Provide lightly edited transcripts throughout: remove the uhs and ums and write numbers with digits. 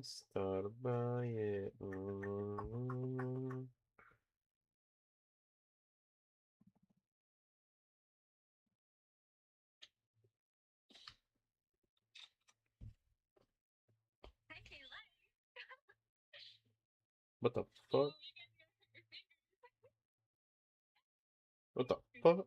Let's start a riot. What the fuck? What the fuck?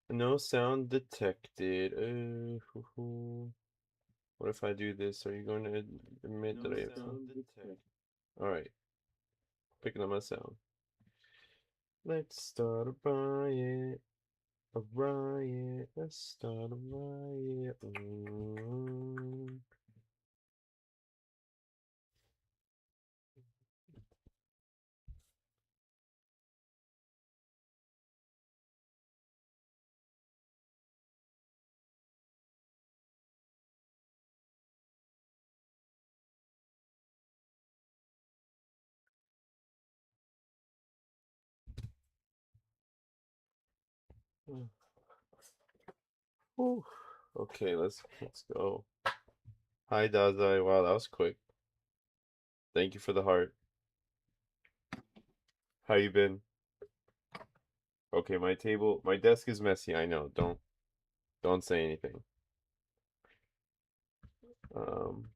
No sound detected. What if I do this? Are you going to admit that I have sound detected? Alright, picking up my sound. Let's start a riot. A riot. Let's start a riot. Whew. Okay, let's go. Hi Dazai. Wow, that was quick. Thank you for the heart. How you been? Okay, my desk is messy. I know. Don't say anything. Um,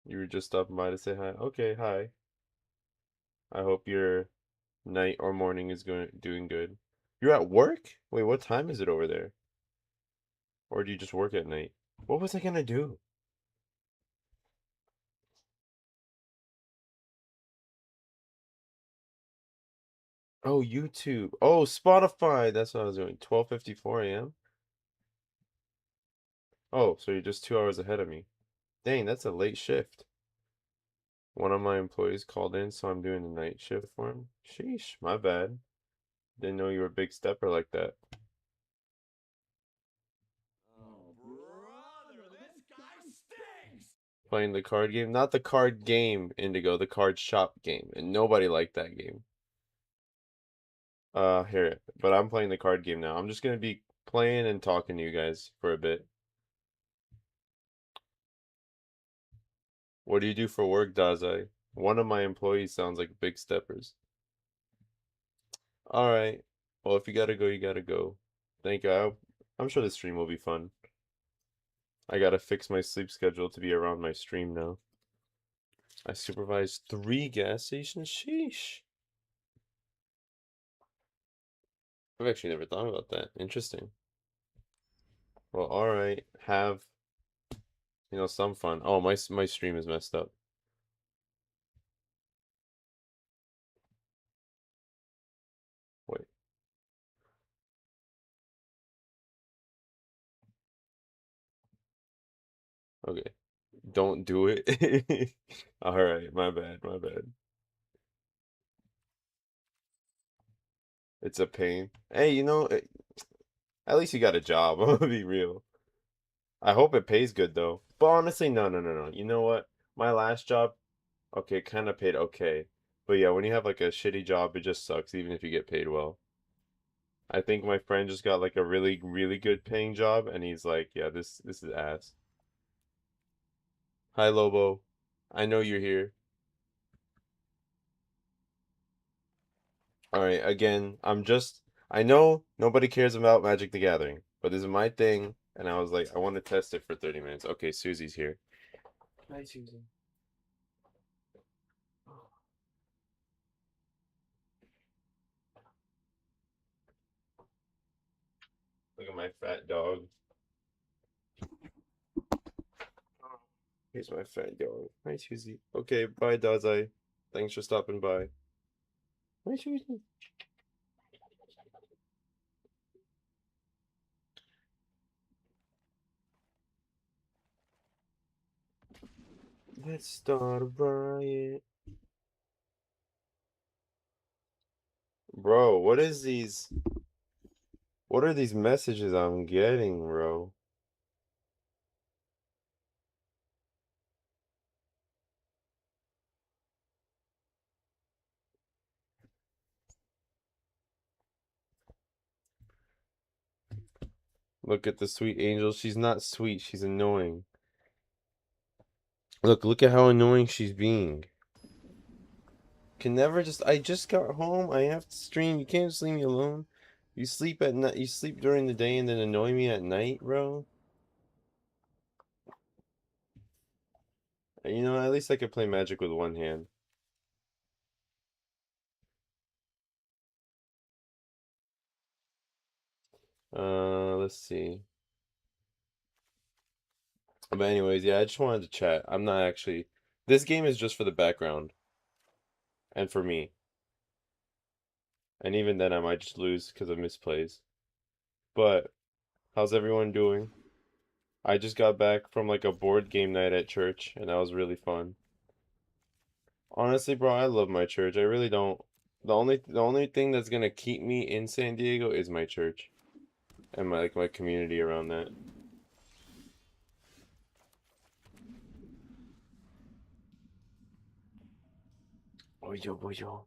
you were just stopping by to say hi. Okay, hi. I hope your night or morning is doing good. You're at work? Wait, what time is it over there? Or do you just work at night? What was I gonna do? Oh, YouTube. Oh, Spotify. That's what I was doing. 12:54 a.m. Oh, so you're just 2 hours ahead of me. Dang, that's a late shift. One of my employees called in, so I'm doing the night shift for him. Sheesh, my bad. Didn't know you were a big stepper like that. Playing the card game, not the card game, Indigo, the card shop game, and nobody liked that game. Here, but I'm playing the card game now. I'm just gonna be playing and talking to you guys for a bit. What do you do for work, Dazai? One of my employees sounds like big steppers. All right. Well, if you gotta go, you gotta go. Thank you. I'm sure the stream will be fun. I gotta fix my sleep schedule to be around my stream now. I supervise 3 gas stations? Sheesh. I've actually never thought about that. Interesting. Well, alright. Have, some fun. Oh, my stream is messed up. Wait. Okay. Don't do it. Alright, my bad, my bad. It's a pain. Hey, at least you got a job. I'm gonna be real. I hope it pays good though. But honestly, no, no, no, no. You know what? My last job, okay, kind of paid okay. But yeah, when you have like a shitty job, it just sucks even if you get paid well. I think my friend just got like a really, really good paying job and he's like, yeah, this is ass. Hi Lobo. I know you're here. Alright, again, I know nobody cares about Magic the Gathering, but this is my thing, and I was like, I want to test it for 30 minutes. Okay, Susie's here. Hi, Susie. Look at my fat dog. Here's my fat dog. Hi, Susie. Okay, bye, Dazai. Thanks for stopping by. Hi, Susie. Let's start a riot. Bro, what are these messages I'm getting, bro? Look at the sweet angel. She's not sweet. She's annoying. Look at how annoying she's being. Can never just. I just got home. I have to stream. You can't just leave me alone. You sleep at night. You sleep during the day and then annoy me at night, bro. You know, at least I could play Magic with one hand. Let's see. But anyways, yeah, I just wanted to chat. I'm not actually. This game is just for the background and for me. And even then, I might just lose because of misplays. But how's everyone doing? I just got back from like a board game night at church, and that was really fun. Honestly, bro, I love my church. I really don't. The only thing that's gonna keep me in San Diego is my church and my community around that. Oh yo, boy, yo.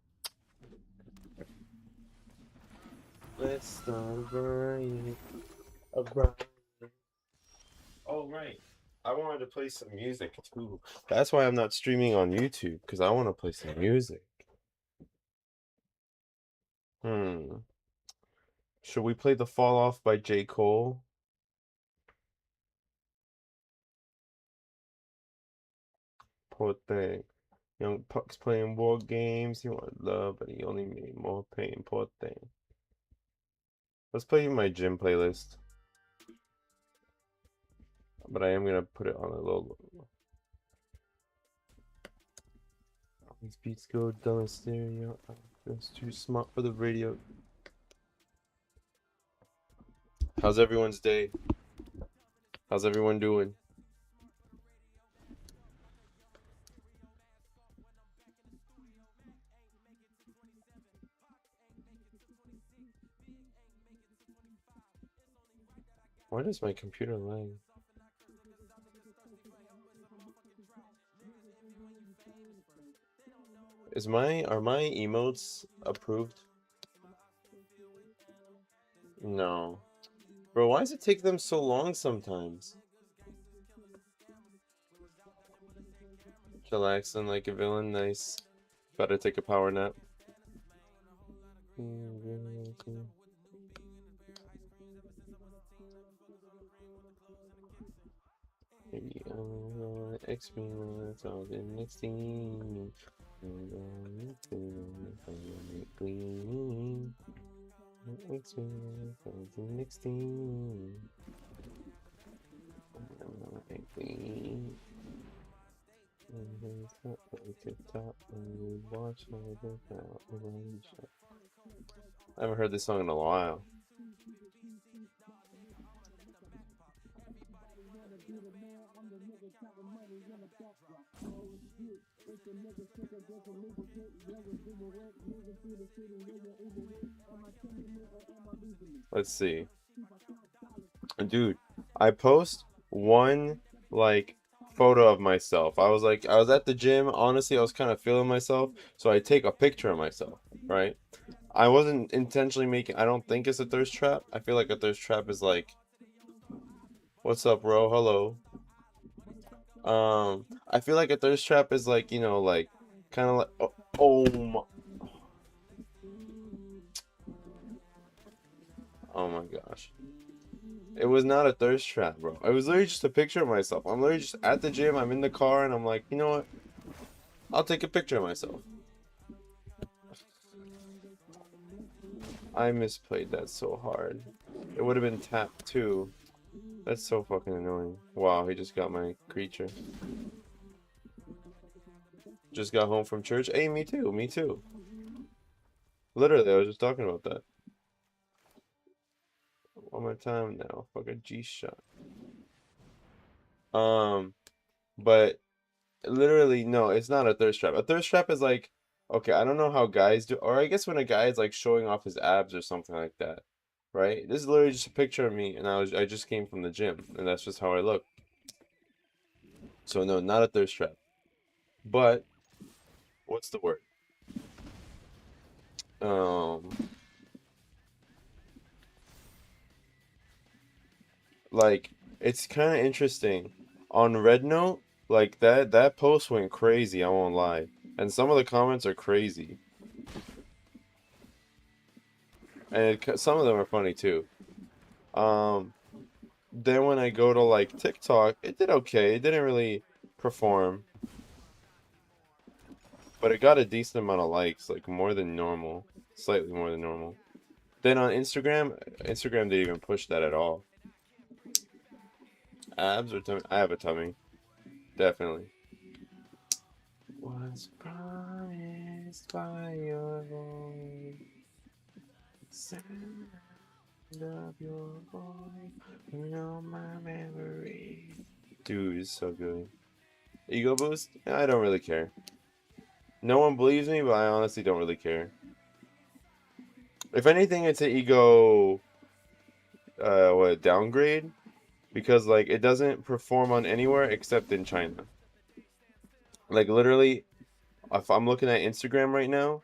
Let's start a riot. A riot. Oh right. I wanted to play some music too. That's why I'm not streaming on YouTube, because I want to play some music. Hmm. Should we play The Fall Off by J. Cole? Poor thing. Young Puck's playing war games. He wanted love, but he only made more pain. Poor thing. Let's play my gym playlist. But I am gonna put it on a little. These beats go down the stereo. It's too smart for the radio. How's everyone's day? How's everyone doing? Why does my computer lag? Are my emotes approved? No. Bro, why does it take them so long sometimes? Chillaxing like a villain, nice. Gotta take a power nap. Maybe X me what's all the next thing. X me what's all the next thing. I haven't heard this song in a while. Let's see. Dude, I post one like photo of myself. I was at the gym. Honestly, I was kind of feeling myself, so I take a picture of myself, right? I wasn't intentionally making. I don't think it's a thirst trap. I feel like a thirst trap is like, "What's up, bro? Hello." I feel like a thirst trap is like, like kind of like, oh my gosh. It was not a thirst trap, bro. It was literally just a picture of myself. I'm literally just at the gym. I'm in the car, and I'm like, you know what? I'll take a picture of myself. I misplayed that so hard. It would have been tap 2. That's so fucking annoying. Wow, he just got my creature. Just got home from church. Hey, me too. Me too. Literally, I was just talking about that. One more time now. Fuck a G shot. But literally, no, it's not a thirst trap. A thirst trap is like, okay, I don't know how guys do, or I guess when a guy is like showing off his abs or something like that, right? This is literally just a picture of me, and I just came from the gym, and that's just how I look. So no, not a thirst trap. But what's the word? Um, Like, it's kind of interesting. On Red Note, like that post went crazy, I won't lie. And some of the comments are crazy. And some of them are funny too. Um, then when I go to like TikTok, it did okay. It didn't really perform, but it got a decent amount of likes, like more than normal, slightly more than normal. Then on Instagram didn't even push that at all. Abs or tummy? I have a tummy, definitely. Was promised by your voice, sound of your voice, you know my memory. Dude, it's so good. Ego boost? I don't really care. No one believes me, but I honestly don't really care. If anything, it's an ego, downgrade, because like it doesn't perform on anywhere except in China. Like literally, if I'm looking at Instagram right now,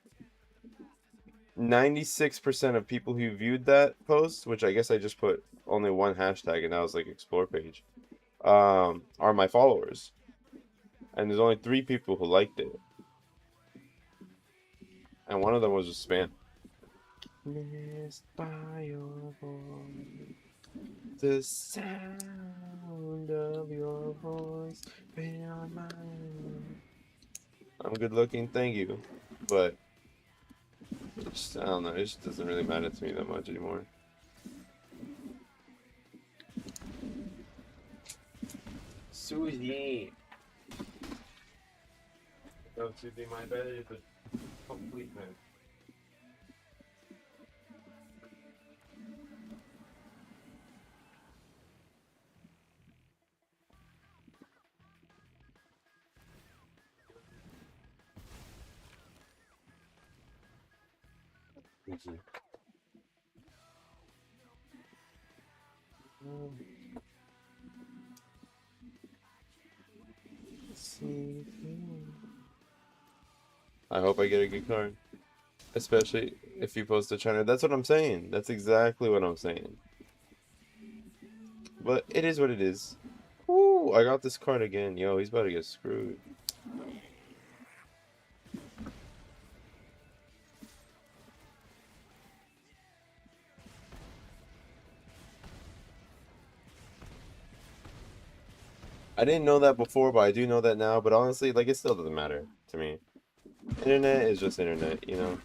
96% of people who viewed that post, which I guess I just put only one hashtag and that was like explore page, are my followers. And there's only 3 people who liked it. And one of them was just spam. Missed by your voice, the sound of your voice, on mine. I'm good looking, thank you. But just, I don't know, it just doesn't really matter to me that much anymore. Suzy! No, Suzy, my bed is a complete mess. Thank you. I hope I get a good card. Especially if you post to China. That's what I'm saying. That's exactly what I'm saying. But it is what it is. Ooh, I got this card again. Yo, he's about to get screwed. I didn't know that before, but I do know that now. But honestly, like, it still doesn't matter to me. Internet is just internet, you know?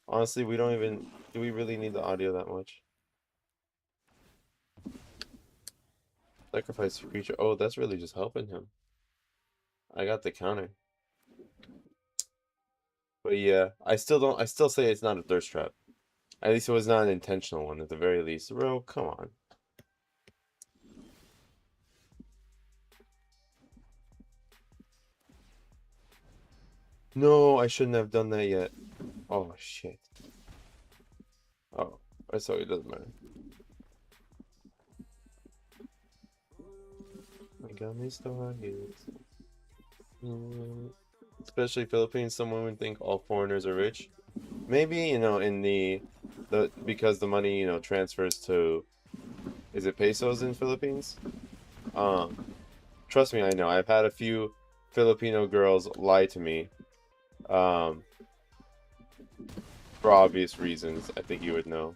Honestly, we don't even... Do we really need the audio that much? Sacrifice creature. Oh, that's really just helping him. I got the counter. But yeah, I still say it's not a thirst trap. At least it was not an intentional one, at the very least. Bro, come on. No, I shouldn't have done that yet. Oh, shit. Oh, I saw it doesn't matter. I got me started. Especially Philippines, someone would think all foreigners are rich. Maybe, you know, in the because the money, you know, transfers to, is it pesos in Philippines? Trust me, I know. I've had a few Filipino girls lie to me. Um, for obvious reasons, I think you would know.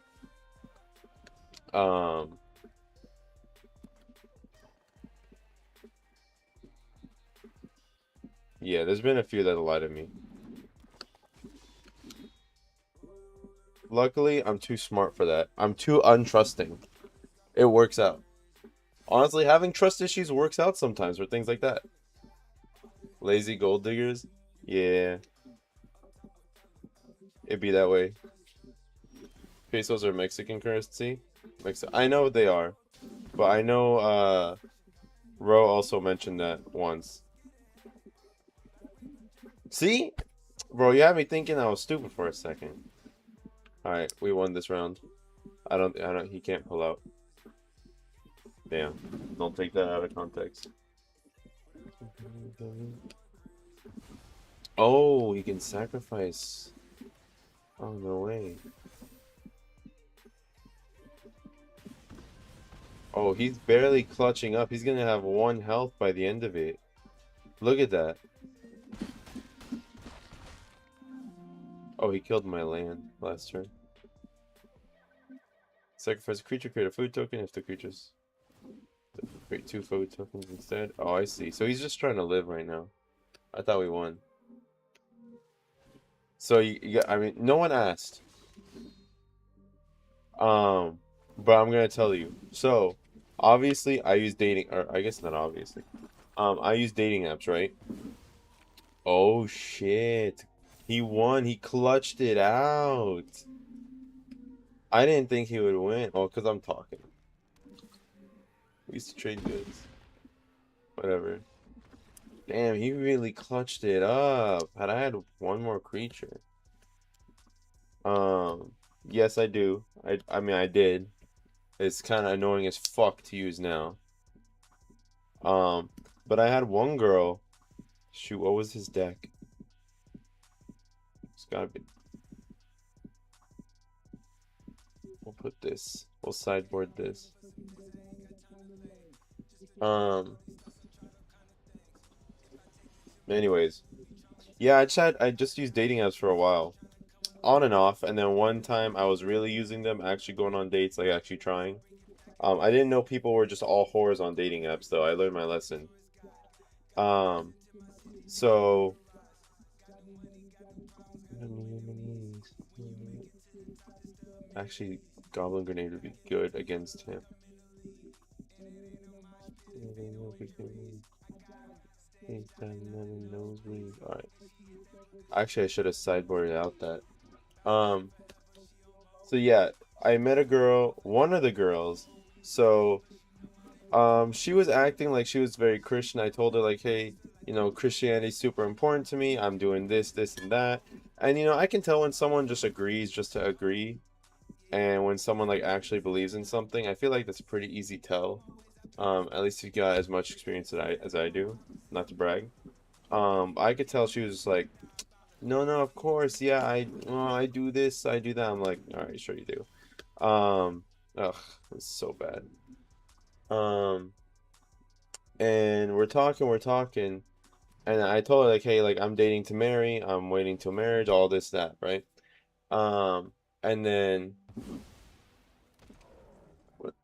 Yeah, there's been a few that lie to me. Luckily, I'm too smart for that. I'm too untrusting. It works out. Honestly, having trust issues works out sometimes for things like that. Lazy gold diggers? Yeah. It'd be that way. Pesos are Mexican currency? I know they are. But I know, Ro also mentioned that once. See? Bro, you had me thinking I was stupid for a second. Alright, we won this round. He can't pull out. Damn. Don't take that out of context. Oh, he can sacrifice. Oh, no way. Oh, he's barely clutching up. He's gonna have 1 health by the end of it. Look at that. Oh, he killed my land last turn. Sacrifice a creature, create a food token if the creatures create 2 food tokens instead. Oh, I see. So he's just trying to live right now. I thought we won. So I mean, no one asked. But I'm gonna tell you. So, obviously, I use dating, or I guess not obviously. I use dating apps, right? Oh shit, he won. He clutched it out. I didn't think he would win. Oh, because I'm talking. We used to trade goods. Whatever. Damn, he really clutched it up. Had I had one more creature. Yes, I do. I mean, I did. It's kind of annoying as fuck to use now. But I had one girl. Shoot, what was his deck? It's gotta be. We'll put this. We'll sideboard this. Anyways, yeah, I just used dating apps for a while, on and off, and then one time I was really using them, actually going on dates, like actually trying. I didn't know people were just all whores on dating apps, though. I learned my lesson. Um, so actually, Goblin Grenade would be good against him. Alright. Actually, I should have sideboarded out that. Um, so yeah, I met a girl, one of the girls. So, she was acting like she was very Christian. I told her like, hey, Christianity's super important to me. I'm doing this, this, and that. And I can tell when someone just agrees just to agree, and when someone like actually believes in something. I feel like that's a pretty easy tell. At least you got as much experience as I do, not to brag. I could tell she was just like, no, no, of course, yeah, I do this, I do that. I'm like, all right, sure you do. Ugh, it's so bad. Um, and we're talking, and I told her like, hey, like I'm dating to marry, I'm waiting till marriage, all this, that, right? Um, and then what,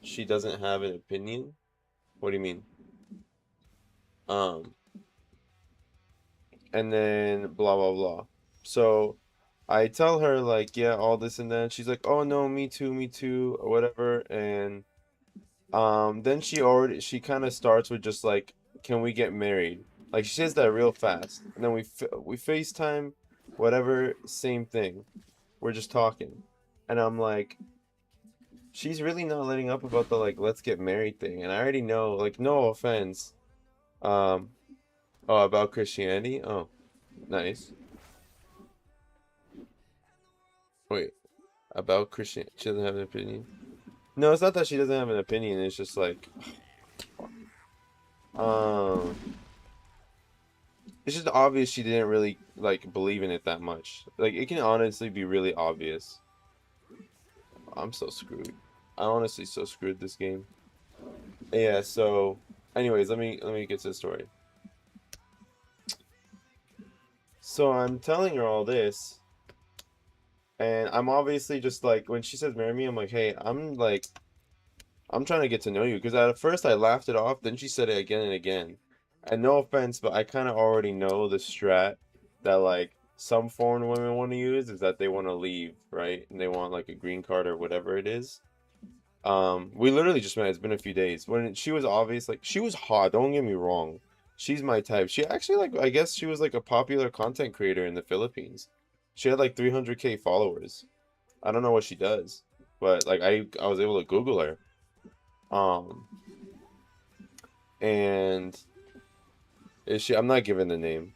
she doesn't have an opinion? What do you mean? Um, and then blah blah blah. So I tell her like, yeah, all this and that. She's like, oh no, me too, or whatever. And then she kind of starts with just like, can we get married? Like she says that real fast, and then we FaceTime, whatever, same thing. We're just talking, and I'm like, she's really not letting up about the like let's get married thing, and I already know, like, no offense, um, oh, about Christianity. Oh, nice. Wait, about Christian, she doesn't have an opinion. No, it's not that she doesn't have an opinion. It's just like, um, it's just obvious she didn't really like believe in it that much. Like it can honestly be really obvious. I'm so screwed. I honestly so screwed this game. Yeah, so anyways, let me get to the story. So I'm telling her all this, and I'm obviously just like when she says marry me, I'm like, hey, I'm trying to get to know you because at first I laughed it off, then she said it again and again. And no offense, but I kind of already know the strat that like some foreign women want to use is that they want to leave, right? And they want like a green card or whatever it is. We literally just met. It's been a few days. When she was obvious, like she was hot. Don't get me wrong. She's my type. She actually like I guess she was like a popular content creator in the Philippines. She had like 300K followers. I don't know what she does, but like I was able to Google her. Um, and is she? I'm not giving the name,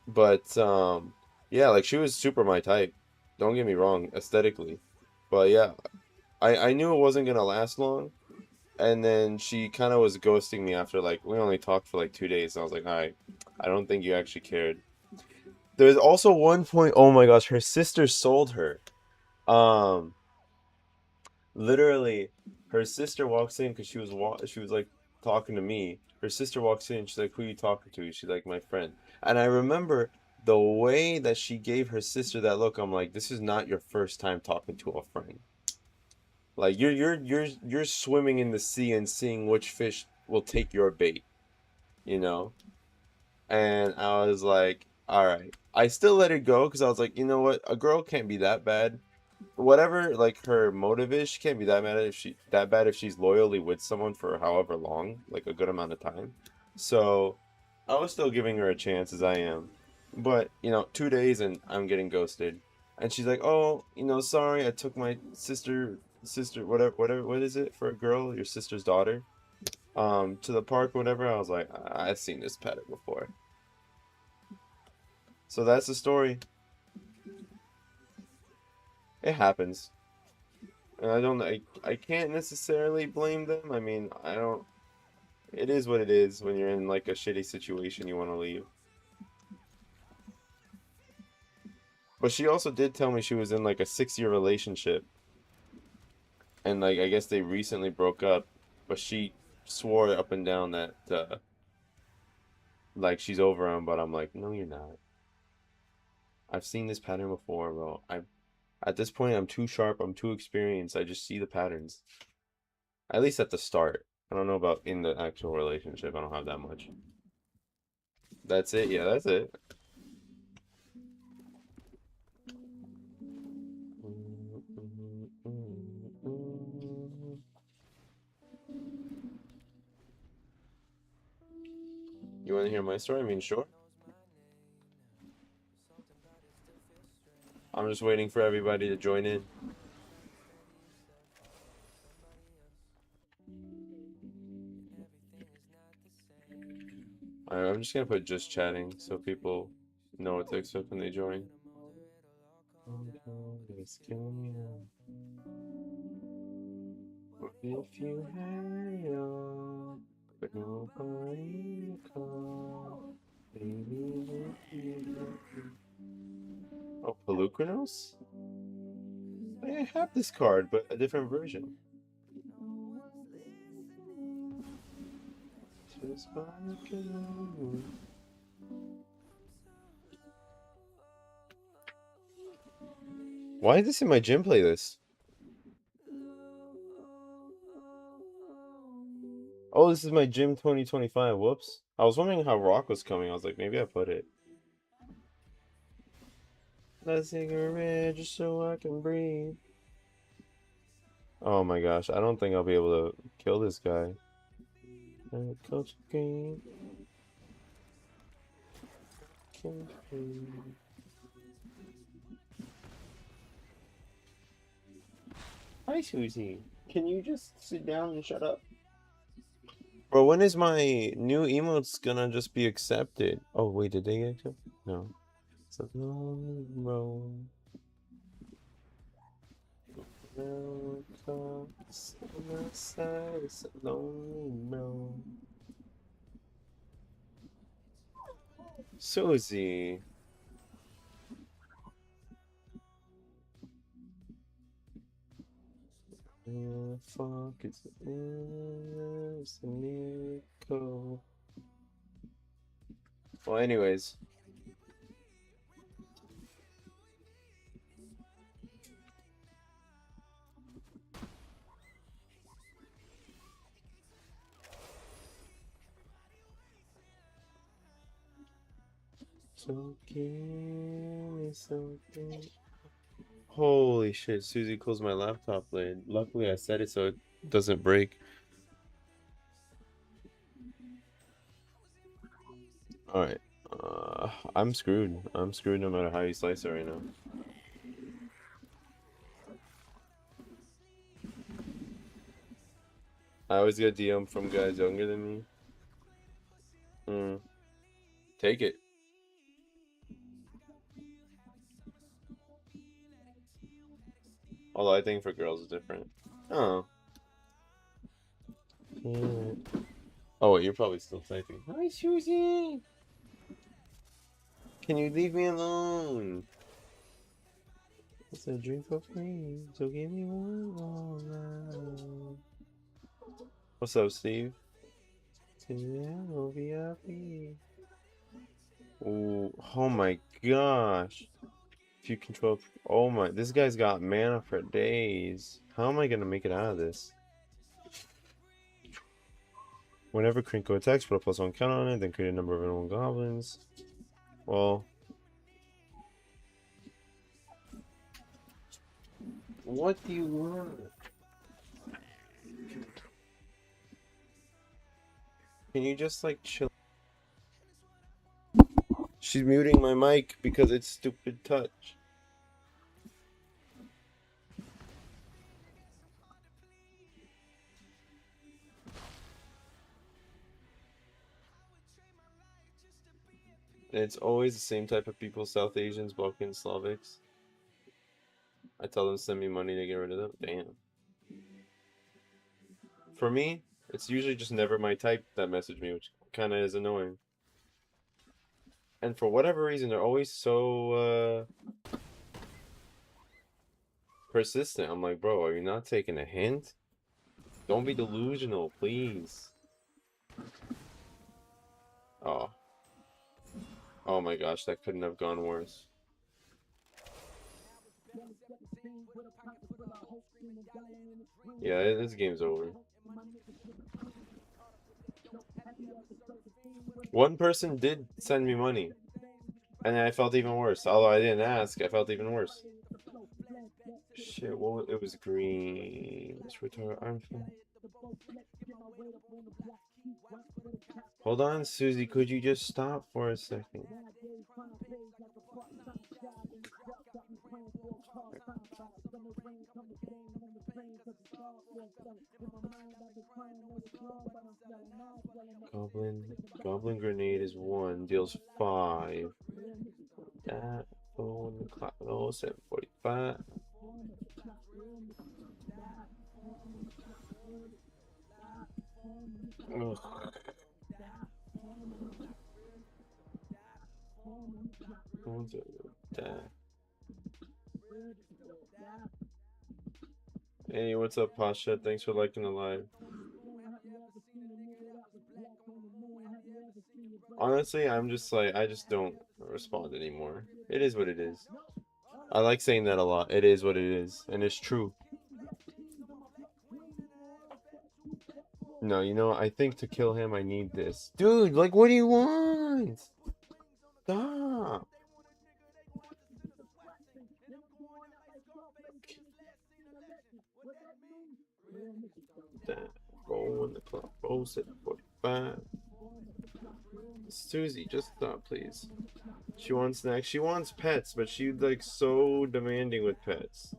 but yeah, like she was super my type. Don't get me wrong, aesthetically, but yeah, I knew it wasn't gonna last long, and then she kind of was ghosting me after like we only talked for like 2 days. I was like, all right, I don't think you actually cared. There's also one point. Oh my gosh, her sister sold her. Um, literally. Her sister walks in because she was like talking to me. Her sister walks in. She's like, "Who you talking to?" She's like, "My friend." And I remember the way that she gave her sister that look. I'm like, "This is not your first time talking to a friend. Like you're swimming in the sea and seeing which fish will take your bait, you know?" And I was like, "All right." I still let it go because I was like, "You know what? A girl can't be that bad. Whatever like her motive is, she can't be that bad if she's loyally with someone for however long, like a good amount of time." So I was still giving her a chance as I am. But, 2 days and I'm getting ghosted. And she's like, "Oh, sorry, I took my sister, whatever, what is it for a girl, your sister's daughter, to the park, whatever." I was like, I've seen this pattern before. So that's the story. It happens. And I can't necessarily blame them. I mean, I don't, it is what it is when you're in like a shitty situation you want to leave. But she also did tell me she was in like a 6-year relationship and like I guess they recently broke up, but she swore up and down that like she's over him, but I'm like, "No, you're not. I've seen this pattern before, bro. At this point I'm too sharp, I'm too experienced. I just see the patterns. At least at the start. I don't know about in the actual relationship. I don't have that much." That's it. Yeah, that's it. You want to hear my story? I mean, sure. I'm just waiting for everybody to join in. I'm just gonna put just chatting so people know what to expect when they join. If you hurry up, but nobody to call, baby. Oh, Pelucranos? I have this card, but a different version. Why is this in my gym playlist? Oh, this is my gym 2025. Whoops. I was wondering how rock was coming. I was like, maybe I put it. A cigarette just so I can breathe. Oh my gosh, I don't think I'll be able to kill this guy. Coach Green. Hi, Susie. Can you just sit down and shut up? Bro, when is my new emotes gonna just be accepted? Oh, wait, did they get accepted? No. It's a long road. It's a long road. Susie. Fuck, it's a miracle. Well, anyways. So give me something. Holy shit, Susie closed my laptop lid. Luckily I set it so it doesn't break. Alright. I'm screwed. I'm screwed no matter how you slice it right now. I always get DM from guys younger than me. Take it. Although I think for girls it's different. Oh. Yeah. Oh wait, you're probably still typing. Hi, Susie! Can you leave me alone? It's a drink for free, so give me one more round. What's up, Steve? Ooh, oh my gosh. If you control, oh my, this guy's got mana for days. How am I gonna make it out of this? Whenever Krinko attacks, put a +1 count on it, then create a number of N1 goblins. Well, what do you want? Can you just like chill? She's muting my mic because it's stupid touch. And it's always the same type of people, South Asians, Balkans, Slavics. I tell them send me money to get rid of them. Damn. For me, it's usually just never my type that message me, which kind of is annoying. And for whatever reason, they're always so persistent. I'm like, bro, are you not taking a hint? Don't be delusional, please. Oh. Oh my gosh, that couldn't have gone worse. Yeah, this game's over. One person did send me money, and I felt even worse. Although I didn't ask, I felt even worse. Shit, well, it was green. Hold on, Susie, could you just stop for a second? Goblin grenade is 1, deals 5. That phone clock 745. Ugh. Hey, what's up, Pasha? Thanks for liking the live. Honestly, I'm just like, I just don't respond anymore. It is what it is. I like saying that a lot. It is what it is. And it's true. No, you know, I think to kill him, I need this. Dude, like, what do you want? Stop. That roll in the clock. Roll 745. Susie, just stop, please. She wants snacks. She wants pets, but she's like so demanding with pets.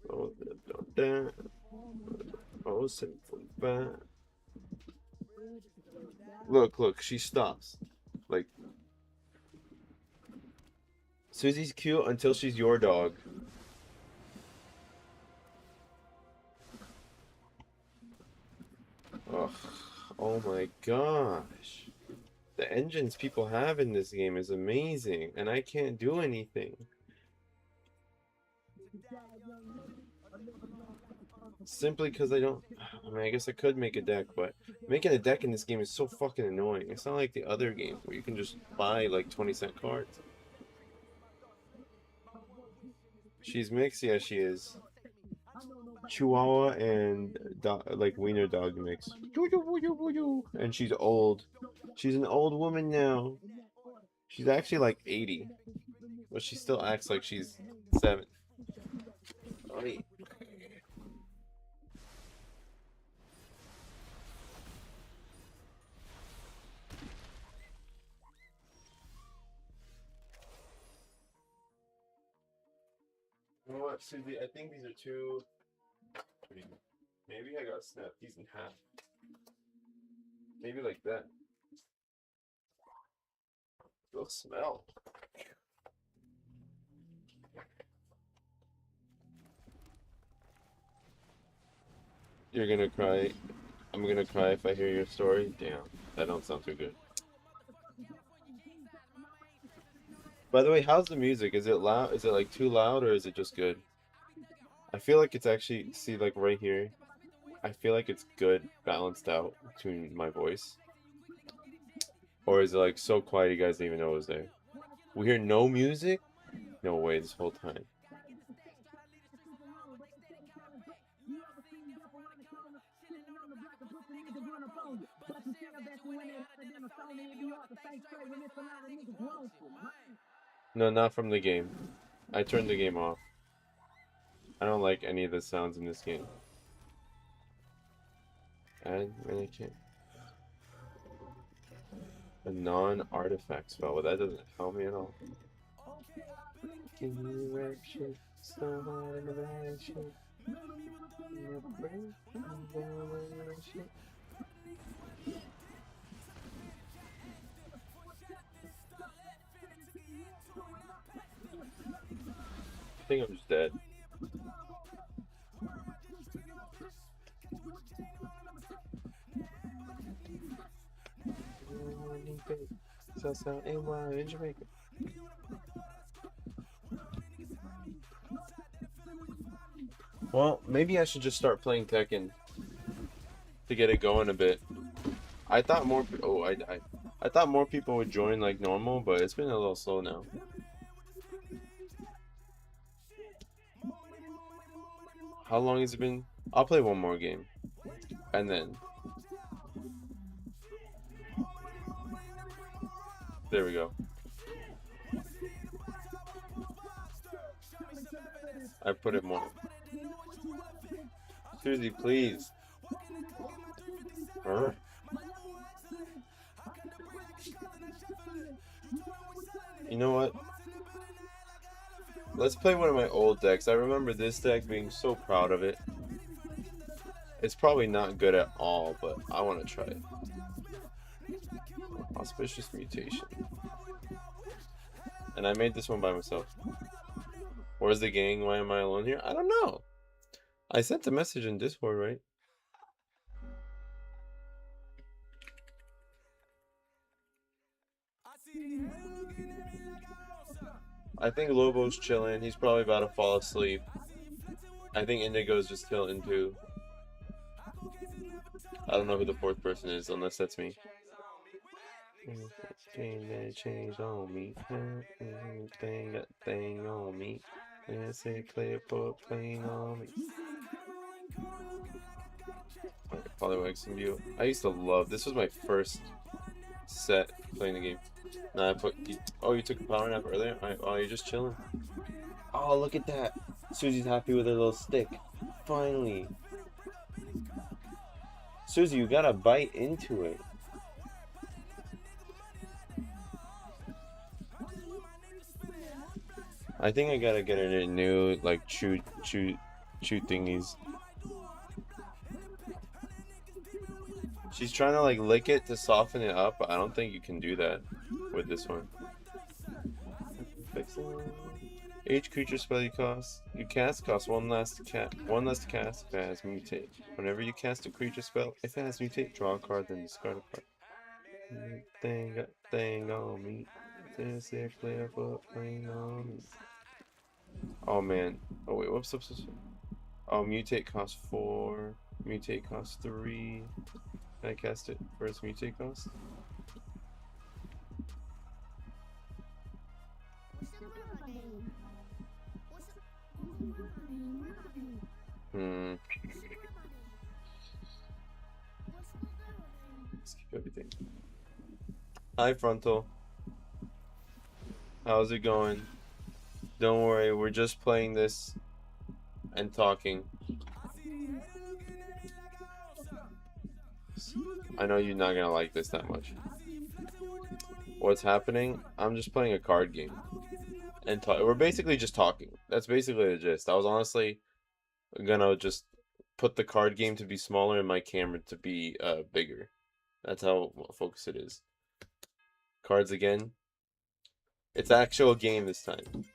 Oh, that. Oh, 745. Look, she stops. Like, Susie's cute until she's your dog. Ugh. Oh my gosh. The engines people have in this game is amazing, and I can't do anything. Simply because I don't... I mean, I guess I could make a deck, but making a deck in this game is so fucking annoying. It's not like the other games where you can just buy like 20-cent cards. She's mixed? Yeah, she is. Chihuahua and like wiener dog mix. And she's old. She's an old woman now. She's actually like 80. But she still acts like she's 7. Oy. You know what, Susie? I think these are too... Maybe I got snapped these in half. Maybe like that. They'll smell. You're gonna cry. I'm gonna cry if I hear your story. Damn, that don't sound too good. By the way, how's the music? Is it loud? Is it like too loud or is it just good? I feel like it's actually, see, like right here. I feel like it's good, balanced out between my voice. Or is it like so quiet you guys didn't even know it was there? We hear no music? No way, this whole time. No, not from the game. I turned the game off. I don't like any of the sounds in this game. And I can't. A non-artifact spell. Well, that doesn't help me at all. Can you rap shit? Someone in the bad shit. I think I'm just dead. Southside NY in Jamaica. Well, maybe I should just start playing Tekken to get it going a bit. I thought more. I thought more people would join like normal, but it's been a little slow now. How long has it been? I'll play one more game, and then there we go. I put it more. Susie, please. You know what? Let's play one of my old decks. I remember this deck being so proud of it. It's probably not good at all, but I want to try it. Auspicious Mutation. And I made this one by myself. Where's the gang? Why am I alone here? I don't know. I sent a message in Discord, right? I think Lobo's chilling. He's probably about to fall asleep. I think Indigo's just chilling too. I don't know who the fourth person is, unless that's me. Change on me. Thing on me. Let's say clear for playing on me. Polywags and you. I used to love this. Was my first set playing the game. Nah, I put. Oh, you took a power nap earlier? Oh, you're just chilling. Oh, look at that. Susie's happy with her little stick. Finally. Susie, you gotta bite into it. I think I gotta get a new, like, chew thingies. She's trying to, like, lick it to soften it up, but I don't think you can do that with this one. Each creature spell you cast costs one less to cast if it has mutate. Whenever you cast a creature spell, if it has mutate, draw a card, then discard a card. Thing on me. Playing on me. Oh man. Oh wait, whoops. Oh, mutate costs 4. Mutate costs 3. Can I cast it for its mutate cost? Let's keep everything. Hi, Frontal. How's it going? Don't worry, we're just playing this and talking. I know you're not gonna like this that much. What's happening? I'm just playing a card game. And we're basically just talking. That's basically the gist. I was honestly gonna just put the card game to be smaller and my camera to be bigger. That's how focused it is. Cards again. It's actual game this time.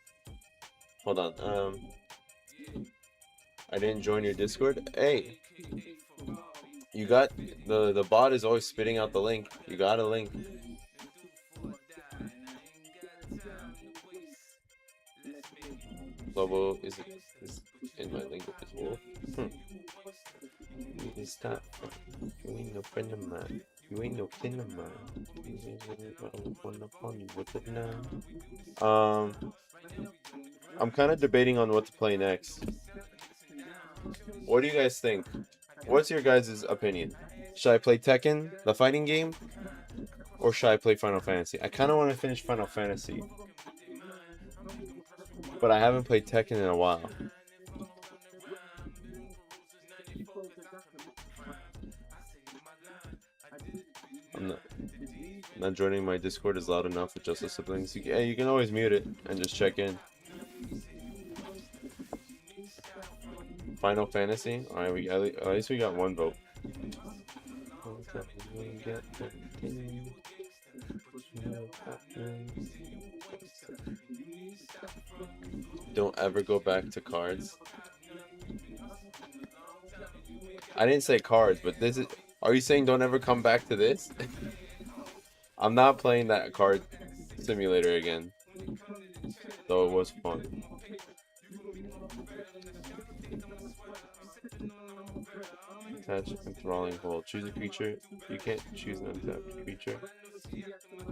Hold on. I didn't join your Discord. Hey, you got the bot is always spitting out the link. You got a link. Lobo is in my link as well. stop. You ain't no friend of mine. You ain't no kin of mine. I'm kind of debating on what to play next. What do you guys think? What's your guys' opinion? Should I play Tekken, the fighting game? Or should I play Final Fantasy? I kind of want to finish Final Fantasy. But I haven't played Tekken in a while. I'm not joining my Discord is loud enough with just the siblings. Yeah, you can always mute it and just check in. Final Fantasy? Alright, at least we got one vote. Don't ever go back to cards. I didn't say cards, but this is... Are you saying don't ever come back to this? I'm not playing that card simulator again. Though it was fun. Attach enthralling hold. Choose a creature. You can't choose an untapped creature.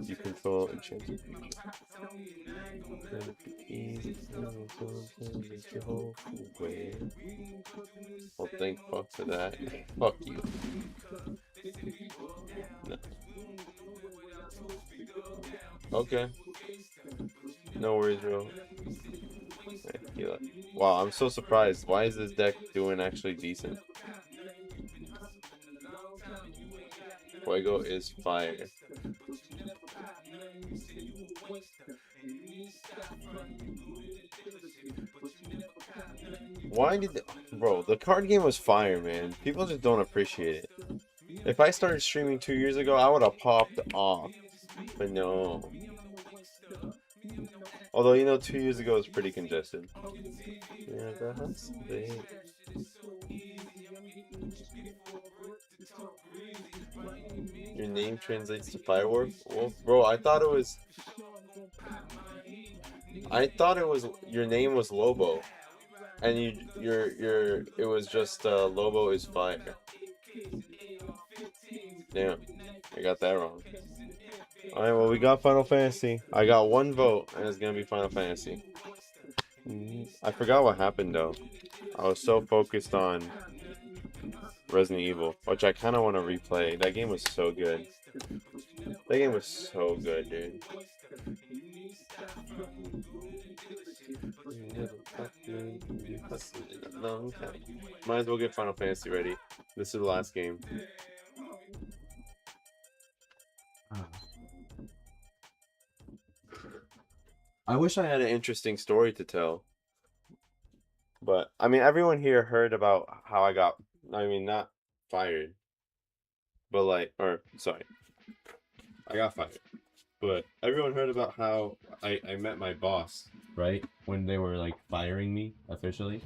You control a chance creature. Well, thank fuck for that. Fuck you. No. Okay. No worries, bro. Wow, I'm so surprised. Why is this deck doing actually decent? Fuego is fire. Why did bro, the card game was fire, man. People just don't appreciate it. If I started streaming 2 years ago, I would have popped off. But no. Although, you know, 2 years ago was pretty congested. Yeah, that's big. Your name translates to firework? Well, bro, I thought it was your name was Lobo. And it was just Lobo is fire. Damn, I got that wrong. Alright, well, we got Final Fantasy. I got one vote, and it's gonna be Final Fantasy. I forgot what happened, though. I was so focused on Resident Evil, which I kind of want to replay. That game was so good. That game was so good, dude. Might as well get Final Fantasy ready. This is the last game. I wish I had an interesting story to tell. But, I mean, everyone here heard about how I got, I mean, not fired. But, like, or, sorry. I got fired. But everyone heard about how I met my boss, right? When they were, like, firing me officially.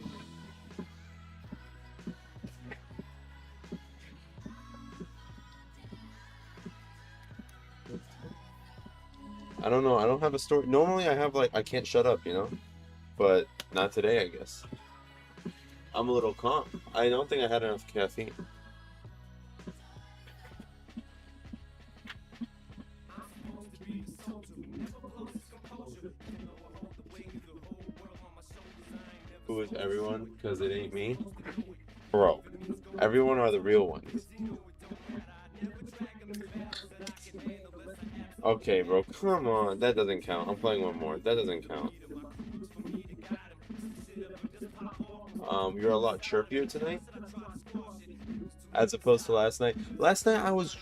I don't know. I don't have a story. Normally I have, like, I can't shut up, you know? But not today, I guess. I'm a little calm. I don't think I had enough caffeine. Who is everyone? Because it ain't me. Bro, everyone are the real ones. Okay, bro, come on. That doesn't count. I'm playing one more. That doesn't count. You're a lot chirpier tonight. As opposed to last night. Last night I was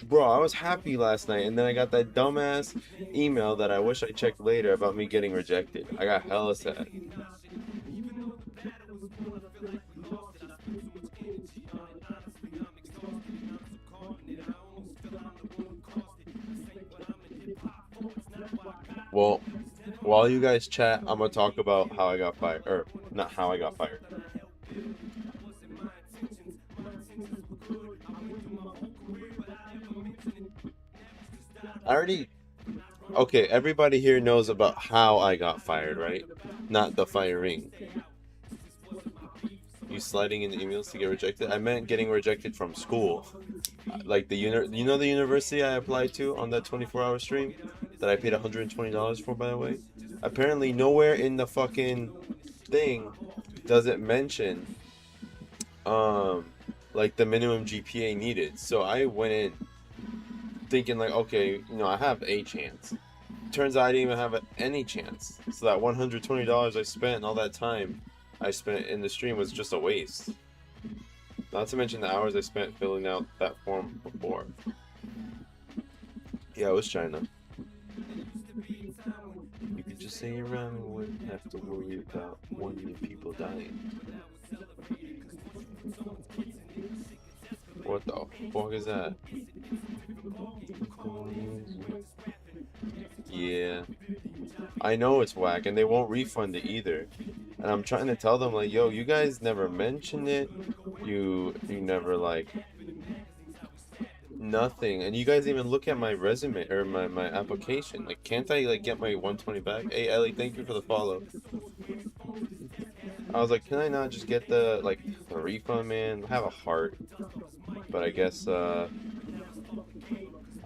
happy last night, and then I got that dumbass email that I wish I checked later about me getting rejected. I got hella sad. Well, while you guys chat, I'm gonna talk about how I got fired, or not how I got fired. Okay, everybody here knows about how I got fired, right? Not the firing. you sliding in the emails to get rejected. I meant getting rejected from school. Like the you know the university I applied to on that 24-hour stream that I paid $120 for, by the way. Apparently nowhere in the fucking thing does it mention um like the minimum GPA needed. So I went in thinking like, okay, I have a chance. Turns out I didn't even have any chance. So that $120 I spent and all that time I spent in the stream was just a waste. Not to mention the hours I spent filling out that form before. Yeah, it was China. You could just say around and wouldn't have to worry about 1 million people dying. What the fuck is that? Yeah. I know it's whack, and they won't refund it either. And I'm trying to tell them, like, yo, you guys never mentioned it. You never, like, nothing. And you guys even look at my resume, or my application. Like, can't I, like, get my 120 back? Hey, Ellie, thank you for the follow. I was like, can I not just get the refund, man? Have a heart. But I guess, I'm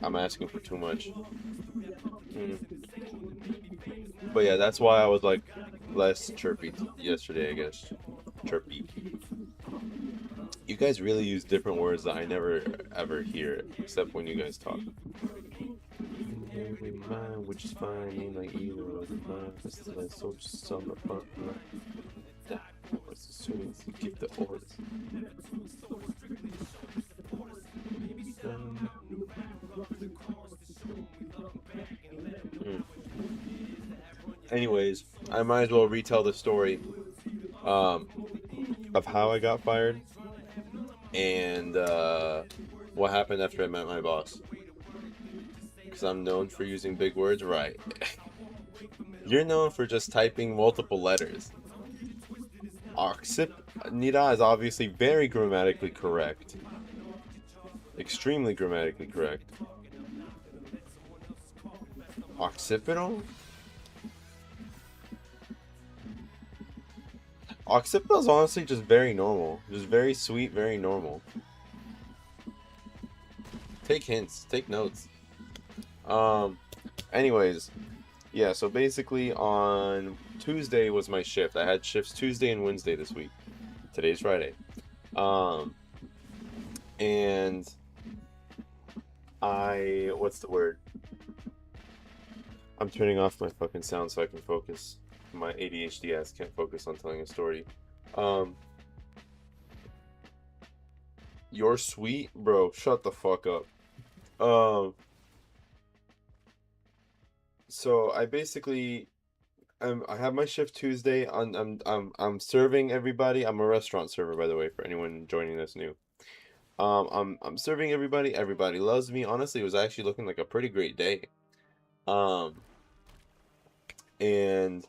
asking for too much. But yeah, that's why I was like less chirpy yesterday, I guess. Chirpy. You guys really use different words that I never ever hear except when you guys talk. Which is fine, ain't like either of mine. It's like so summer fun. As soon as you get the orders. Anyways, I might as well retell the story of how I got fired and what happened after I met my boss. Because I'm known for using big words, right? You're known for just typing multiple letters. Nira is obviously very grammatically correct. Extremely grammatically correct. Occipital? Occipital is honestly just very normal. Just very sweet, very normal. Take hints. Take notes. Anyways. Yeah, so basically on Tuesday was my shift. I had shifts Tuesday and Wednesday this week. Today's Friday. And what's the word? I'm turning off my fucking sound so I can focus. My ADHD ass can't focus on telling a story. You're sweet, bro. Shut the fuck up. So I basically, I have my shift Tuesday. I'm serving everybody. I'm a restaurant server, by the way, for anyone joining this new. I'm serving everybody. Everybody loves me. Honestly, it was actually looking like a pretty great day. And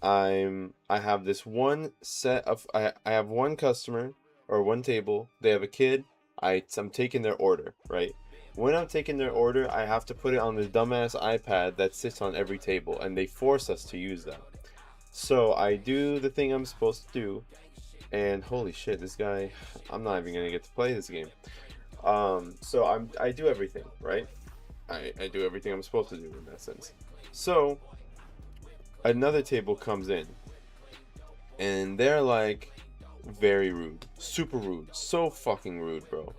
I have this one set of I have one customer or one table. They have a kid. I'm taking their order, right? When I'm taking their order, I have to put it on this dumbass iPad that sits on every table, and they force us to use that. So I do the thing I'm supposed to do, and holy shit, this guy, I'm not even gonna get to play this game. So I do everything, right? I do everything I'm supposed to do in that sense. So another table comes in, and they're like very rude, super rude, so fucking rude, bro.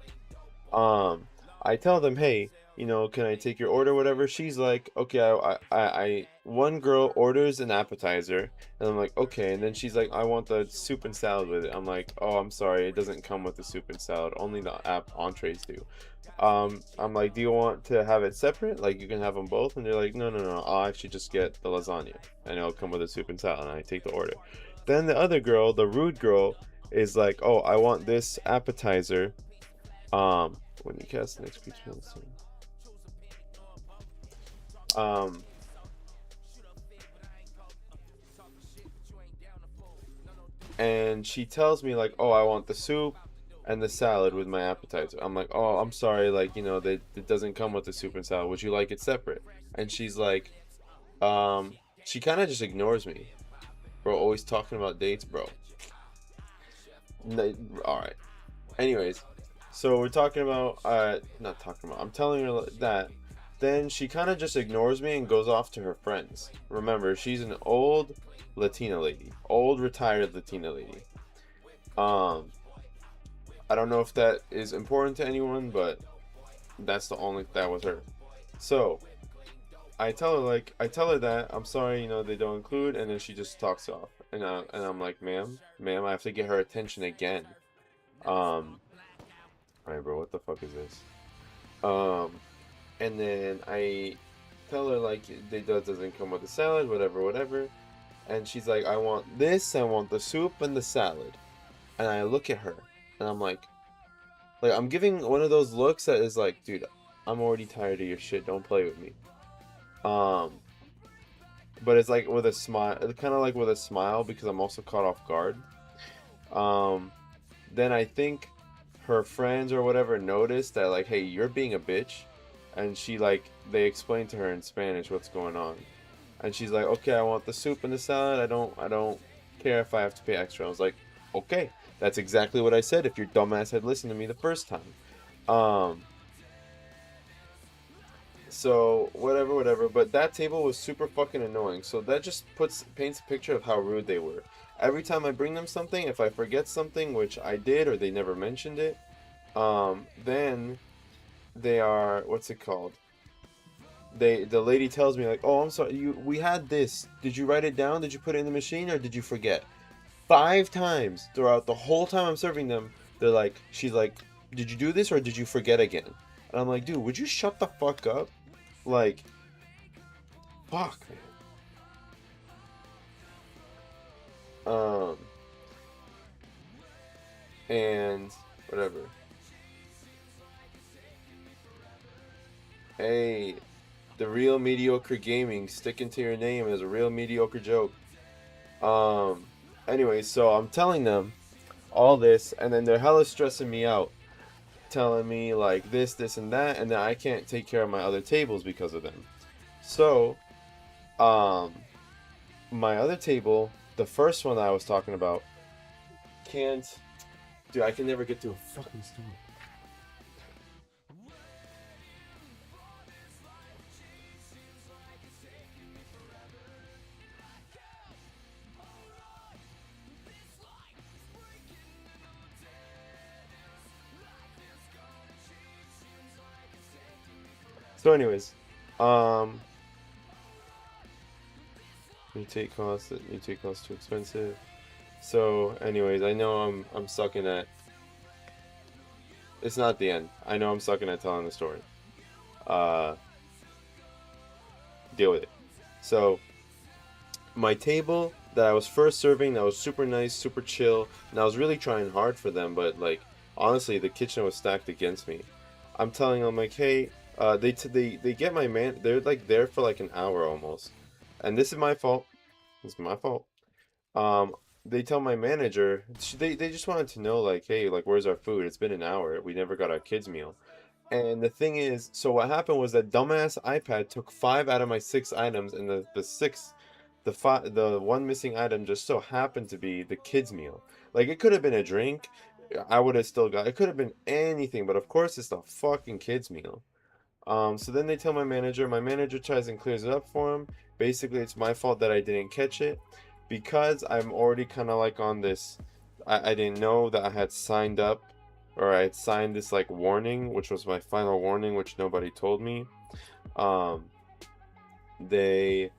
I tell them, hey, can I take your order, whatever? She's like, okay, one girl orders an appetizer, and I'm like, okay, and then she's like, I want the soup and salad with it. I'm like, oh, I'm sorry, it doesn't come with the soup and salad, only the entrees do. I'm like, do you want to have it separate? Like, you can have them both? And they're like, no, I'll actually just get the lasagna, and it'll come with a soup and salad, and I take the order. Then the other girl, the rude girl, is like, oh, I want this appetizer, when you cast the next creature on the scene. And she tells me like, oh, I want the soup and the salad with my appetizer. I'm like, oh, I'm sorry, like, it doesn't come with the soup and salad. Would you like it separate? And she's like, she kind of just ignores me. Bro, always talking about dates, bro. All right. Anyways, so we're talking about not talking about. I'm telling her that. Then she kind of just ignores me and goes off to her friends. Remember, she's an old Latina lady, old retired Latina lady. Um, I don't know if that is important to anyone, but that's the only that was her. So I tell her that I'm sorry, they don't include, and then she just talks off, and I'm like, ma'am, I have to get her attention again. Um, alright, bro, what the fuck is this? Um, and then I tell her like that doesn't come with the salad, whatever, and she's like, I want this, I want the soup and the salad, and I look at her, and I'm like I'm giving one of those looks that is like, dude, I'm already tired of your shit. Don't play with me. Um, but it's like with a smile, kind of like with a smile because I'm also caught off guard. Um, then I think her friends or whatever noticed that like, hey, you're being a bitch, and they explained to her in Spanish what's going on, and she's like, okay, I want the soup and the salad. I don't care if I have to pay extra. I was like, okay, that's exactly what I said. If your dumbass had listened to me the first time. Um, So whatever. But that table was super fucking annoying. So that just paints a picture of how rude they were. Every time I bring them something, if I forget something, which I did or they never mentioned it, then they are what's it called? The lady tells me like, oh, I'm sorry, we had this. Did you write it down? Did you put it in the machine or did you forget? 5 times throughout the whole time I'm serving them, she's like, did you do this or did you forget again? And I'm like, dude, would you shut the fuck up? Like, fuck, man. And whatever. Hey, the real mediocre gaming, sticking to your name is a real mediocre joke. Um, anyway, so I'm telling them all this, and then they're hella stressing me out, telling me like this, and that, and then I can't take care of my other tables because of them. So, um, my other table, the first one that I was talking about, can't. Dude, I can never get to a fucking story. So, anyways, um, new take costs too expensive. So, anyways, I know I'm sucking at. It's not the end. I know I'm sucking at telling the story. Uh, Deal with it. So, my table that I was first serving, that was super nice, super chill, and I was really trying hard for them, but like honestly, the kitchen was stacked against me. I'm telling them like, hey, they get my man. They're like there for like an hour almost, and this is my fault. It's my fault. Um, they tell my manager, they just wanted to know like, hey, like where's our food? It's been an hour. We never got our kids meal. And the thing is, so what happened was that dumbass iPad took 5 out of my 6 items, and the one missing item just so happened to be the kids' meal. Like it could have been a drink, I would have still got. It could have been anything, but of course it's the fucking kids' meal. So then they tell my manager. My manager tries and clears it up for him. Basically, it's my fault that I didn't catch it because I'm already kind of like on this. I didn't know that I had signed up or I had signed this like warning, which was my final warning, which nobody told me. Um, they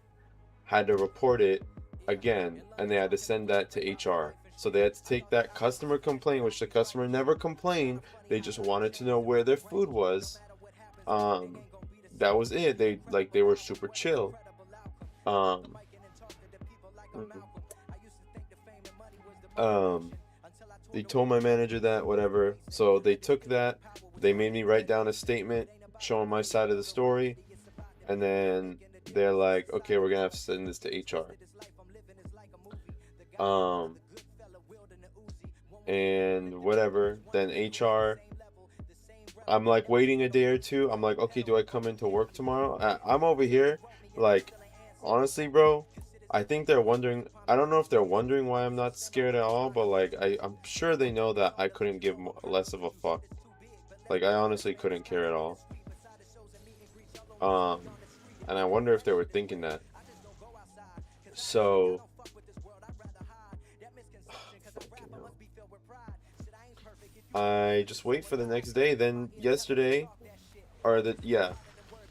had to report it again, and they had to send that to HR. So they had to take that customer complaint, which the customer never complained. They just wanted to know where their food was. Um, that was it. They were super chill. Um, um, they told my manager that whatever. So they took that. They made me write down a statement showing my side of the story, and then they're like, okay, we're gonna have to send this to HR. Um, and whatever. Then HR. I'm like waiting a day or two. I'm like, okay, do I come into work tomorrow? I'm over here, like, honestly, bro. I think they're wondering. I don't know if they're wondering why I'm not scared at all, but like I'm sure they know that I couldn't give less of a fuck. Like I honestly couldn't care at all. Um, and I wonder if they were thinking that. So, I just wait for the next day. Then yesterday, or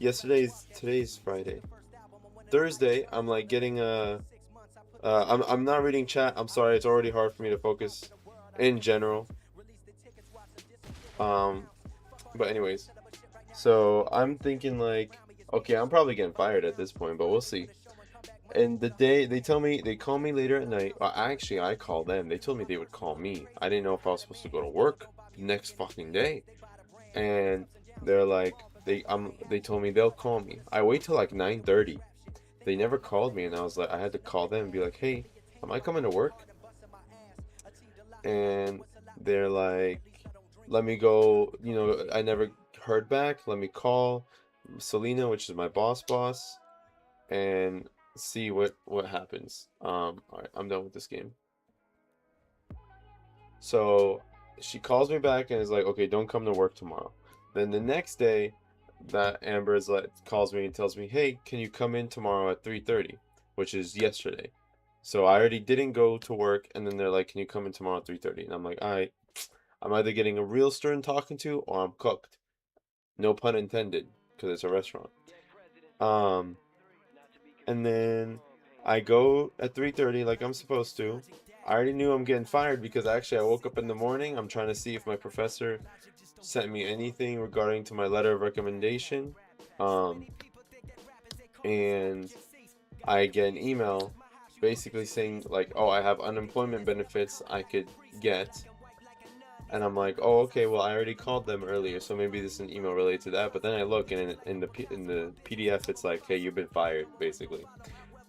today's Friday. Thursday, I'm like getting a. I'm not reading chat. I'm sorry. It's already hard for me to focus, in general. Um, but anyways, so I'm thinking like, okay, I'm probably getting fired at this point, but we'll see. And the day they call me later at night. Well, actually, I call them. They told me they would call me. I didn't know if I was supposed to go to work next fucking day. And they're like, they told me they'll call me. I wait till like 9:30. They never called me, and I was like, I had to call them and be like, hey, am I coming to work? And they're like, let me go. I never heard back. Let me call Selena, which is my boss, and see what happens. All right, I'm done with this game. So she calls me back and is like, okay, don't come to work tomorrow. Then the next day, that Amber calls me and tells me, hey, can you come in tomorrow at 3:30, which is yesterday. So I already didn't go to work, and then they're like, can you come in tomorrow at 3:30? And I'm like, all right, I'm either getting a real stern talking to or I'm cooked. No pun intended, because it's a restaurant. And then I go at 3:30 like I'm supposed to. I already knew I'm getting fired because actually I woke up in the morning. I'm trying to see if my professor sent me anything regarding to my letter of recommendation. And I get an email basically saying like, oh, I have unemployment benefits I could get. And I'm like, oh, okay, well, I already called them earlier, so maybe this is an email related to that. But then I look, and in the PDF, it's like, hey, you've been fired, basically.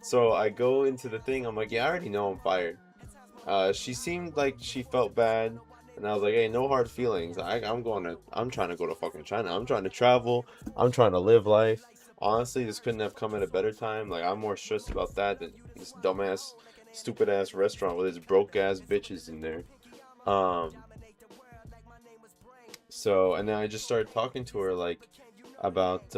So I go into the thing. I'm like, yeah, I already know I'm fired. She seemed like she felt bad, and I was like, hey, no hard feelings. I'm trying to go to fucking China. I'm trying to travel. I'm trying to live life. Honestly, this couldn't have come at a better time. Like, I'm more stressed about that than this dumbass, stupid ass restaurant with its broke ass bitches in there. Um. So, and then I just started talking to her like about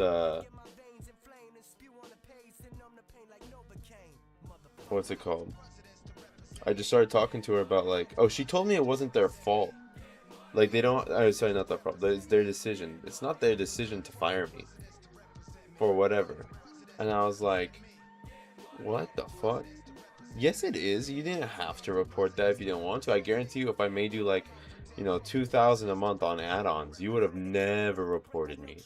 what's it called? I just started talking to her about like, oh, she told me it wasn't their fault. Like they don't. Sorry, not their fault. It's their decision. It's not their decision to fire me for whatever. And I was like, what the fuck? Yes, it is. You didn't have to report that if you didn't want to. I guarantee you, if I made you like, 2,000 a month on add-ons, you would have never reported me.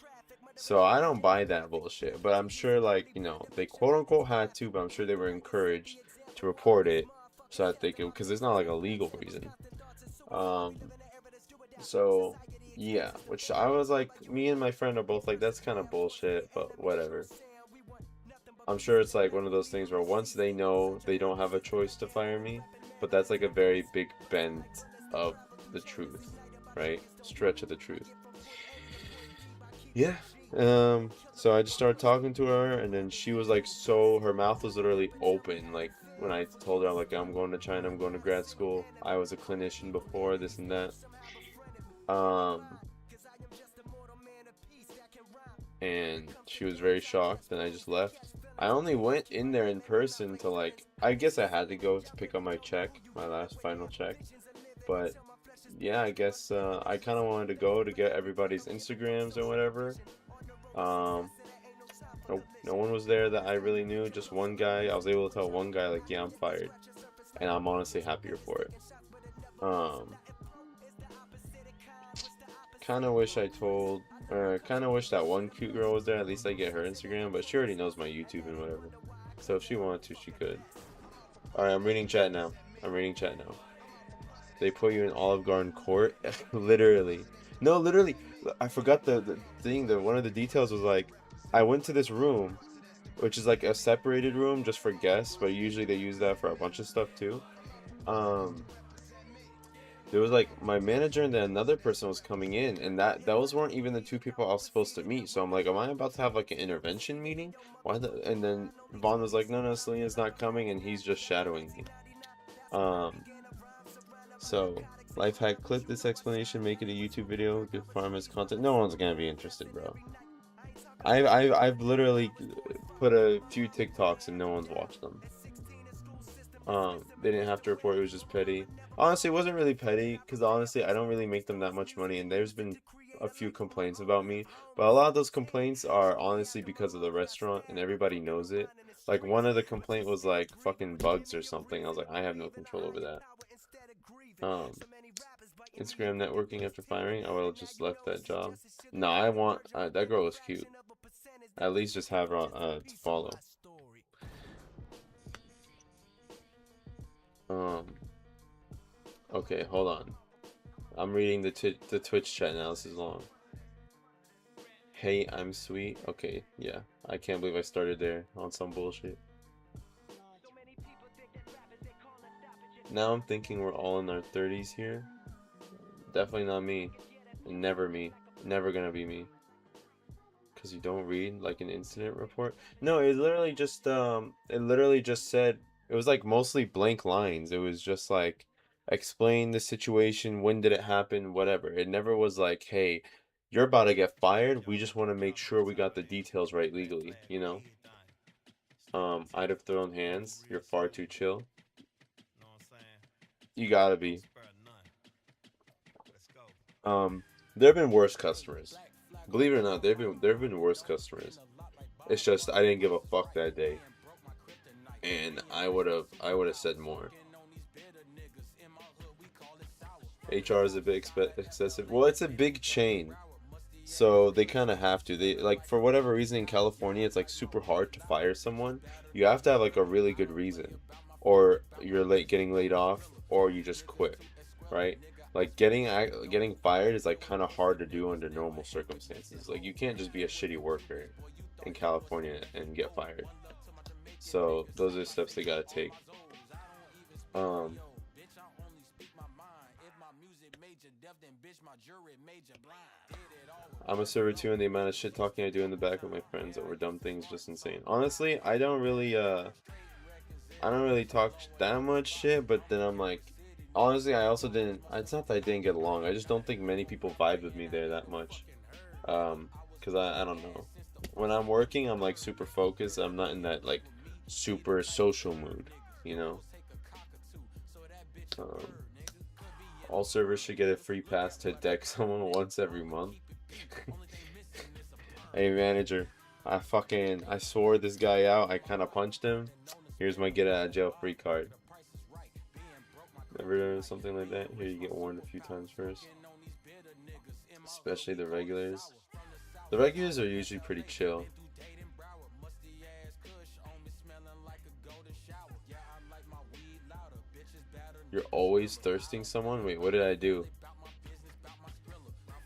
So I don't buy that bullshit. But I'm sure, like, they quote unquote had to, but I'm sure they were encouraged to report it so that they could, because it's not like a legal reason. So yeah, which I was like, me and my friend are both like, that's kind of bullshit, but whatever. I'm sure it's like one of those things where once they know they don't have a choice to fire me, but that's like a very big bend of the truth, right? Stretch of the truth. Yeah. So I just started talking to her, and then she was like, her mouth was literally open. Like when I told her, like, I'm going to China, I'm going to grad school. I was a clinician before, this and that. And she was very shocked, and I just left. I only went in there in person to like, I guess I had to go to pick up my check, my last final check. But yeah, I guess I kind of wanted to go to get everybody's Instagrams or whatever. No one was there that I really knew, just one guy. I was able to tell one guy like, yeah, I'm fired. And I'm honestly happier for it. Kind of wish that one cute girl was there. At least I get her Instagram, but she already knows my YouTube and whatever. So if she wanted to, she could. Alright, I'm reading chat now. They put you in Olive Garden court? Literally. No, literally. I forgot the thing. One of the details was like, I went to this room, which is like a separated room just for guests, but usually they use that for a bunch of stuff too. There was like my manager and then another person was coming in, and those weren't even the two people I was supposed to meet. So I'm like, am I about to have like an intervention meeting? Why the? And then Vaughn was like, no, Selena's not coming, and he's just shadowing me. Um, so life hack: clip this explanation, make it a YouTube video, give farmers content. No one's gonna be interested, bro. I've literally put a few TikToks and no one's watched them. They didn't have to report, it was just petty. Honestly, it wasn't really petty, because honestly, I don't really make them that much money, and there's been a few complaints about me, but a lot of those complaints are honestly because of the restaurant, and everybody knows it. Like, one of the complaint was like fucking bugs or something. I was like, I have no control over that. Instagram networking after firing, I would have just left that job. No, I want, that girl was cute. At least just have her to follow. Okay, hold on. I'm reading the Twitch chat now. This is long. Hey, I'm sweet. Okay, yeah. I can't believe I started there on some bullshit. Now I'm thinking we're all in our 30s here. Definitely not me. Never me. Never gonna be me. Because you don't read like an incident report? No, it literally just said, it was like mostly blank lines. It was just like, explain the situation, when did it happen, whatever. It never was like, hey, you're about to get fired, we just want to make sure we got the details right legally, you know? I'd have thrown hands, you're far too chill. You gotta be. There have been worse customers. Believe it or not, there have been worse customers. It's just I didn't give a fuck that day, and I would have said more. HR is a bit excessive. Well, it's a big chain, so they kind of have to. They like, for whatever reason in California, it's like super hard to fire someone. You have to have like a really good reason, or you're getting laid off, or you just quit, right? Like getting fired is like kind of hard to do under normal circumstances. Like, you can't just be a shitty worker in California and get fired. So those are steps they gotta take. I'm a server too, and the amount of shit talking I do in the back with my friends over dumb things just insane. Honestly, I don't really talk that much shit, but then I'm like, honestly, I also didn't, it's not that I didn't get along, I just don't think many people vibe with me there that much. Because I don't know. When I'm working, I'm like super focused. I'm not in that like super social mood, you know? All servers should get a free pass to deck someone once every month. Hey manager, I swore this guy out. I kind of punched him. Here's my get out of jail free card. Never done something like that? Here, you get warned a few times first. Especially the regulars. The regulars are usually pretty chill. You're always thirsting someone? Wait, what did I do?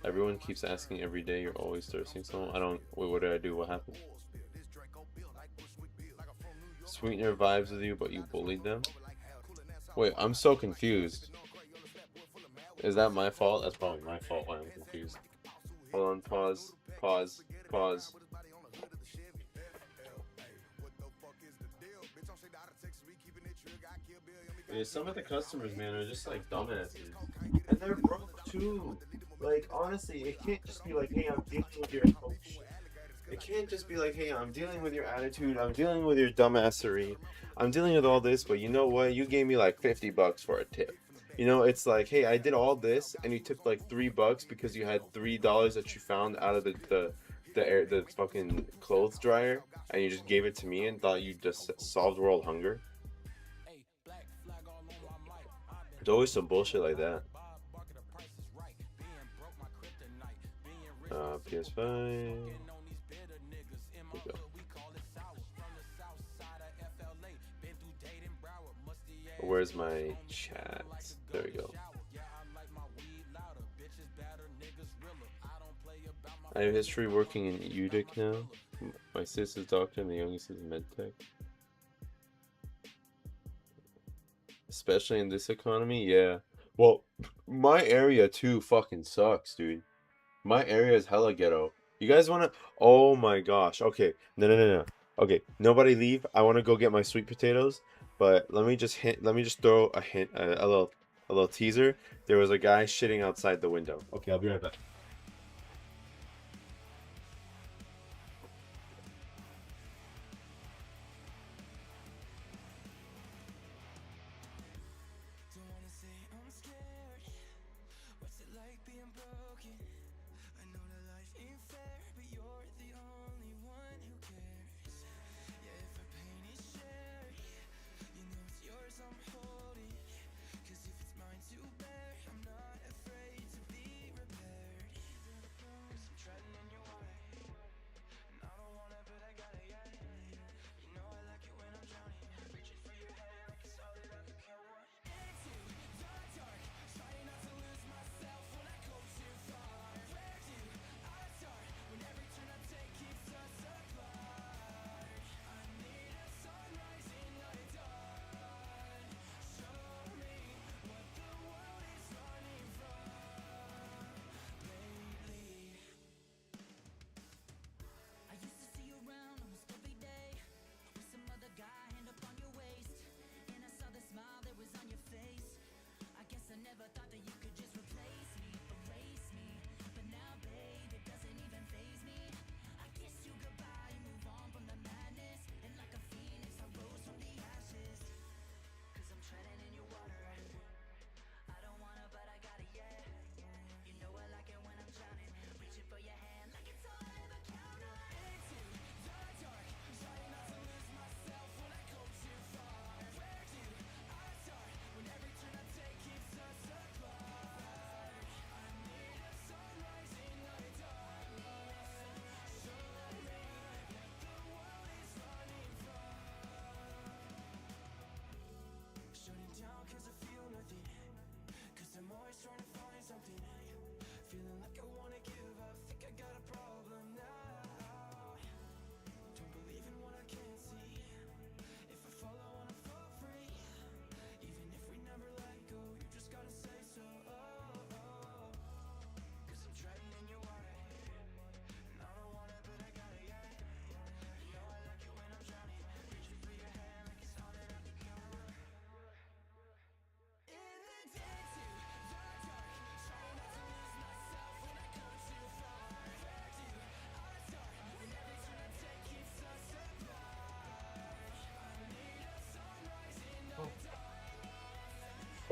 Everyone keeps asking every day, you're always thirsting someone? Wait, what did I do? What happened? Sweetener vibes with you, but you bullied them? Wait, I'm so confused. Is that my fault? That's probably my fault why I'm confused. Hold on, pause. Yeah, some of the customers, man, are just like dumbasses. And they're broke too. Like, honestly, it can't just be like, hey, I'm dealing with your coach. It can't just be like, hey, I'm dealing with your attitude, I'm dealing with your dumbassery, I'm dealing with all this, but you know what? You gave me like $50 for a tip. You know, it's like, hey, I did all this, and you took like $3 because you had $3 that you found out of the fucking clothes dryer, and you just gave it to me and thought you just solved world hunger. There's always some bullshit like that. PS5. Where's my chat? There we go. I have history working in UDIC now. My sister's doctor and the youngest is medtech. Especially in this economy, yeah. Well, my area too fucking sucks, dude. My area is hella ghetto. You guys wanna? Oh my gosh. Okay. No, no, no, no. Okay. Nobody leave. I wanna go get my sweet potatoes. But let me just hint. Let me just throw a hint. A little teaser. There was a guy shitting outside the window. Okay, I'll be right back.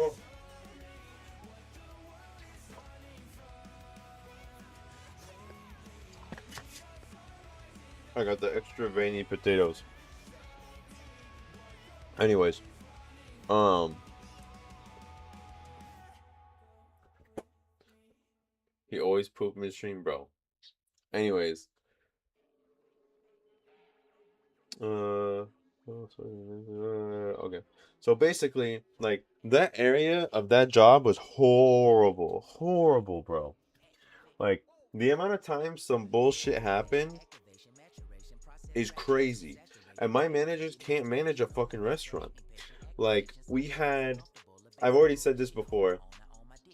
Oh. I got the extra veiny potatoes. Anyways, um, he always pooped midstream, bro. Anyways, uh, okay. So basically, like that area of that job was horrible, horrible, bro. Like the amount of times some bullshit happened is crazy, and my managers can't manage a fucking restaurant. Like we had, I've already said this before.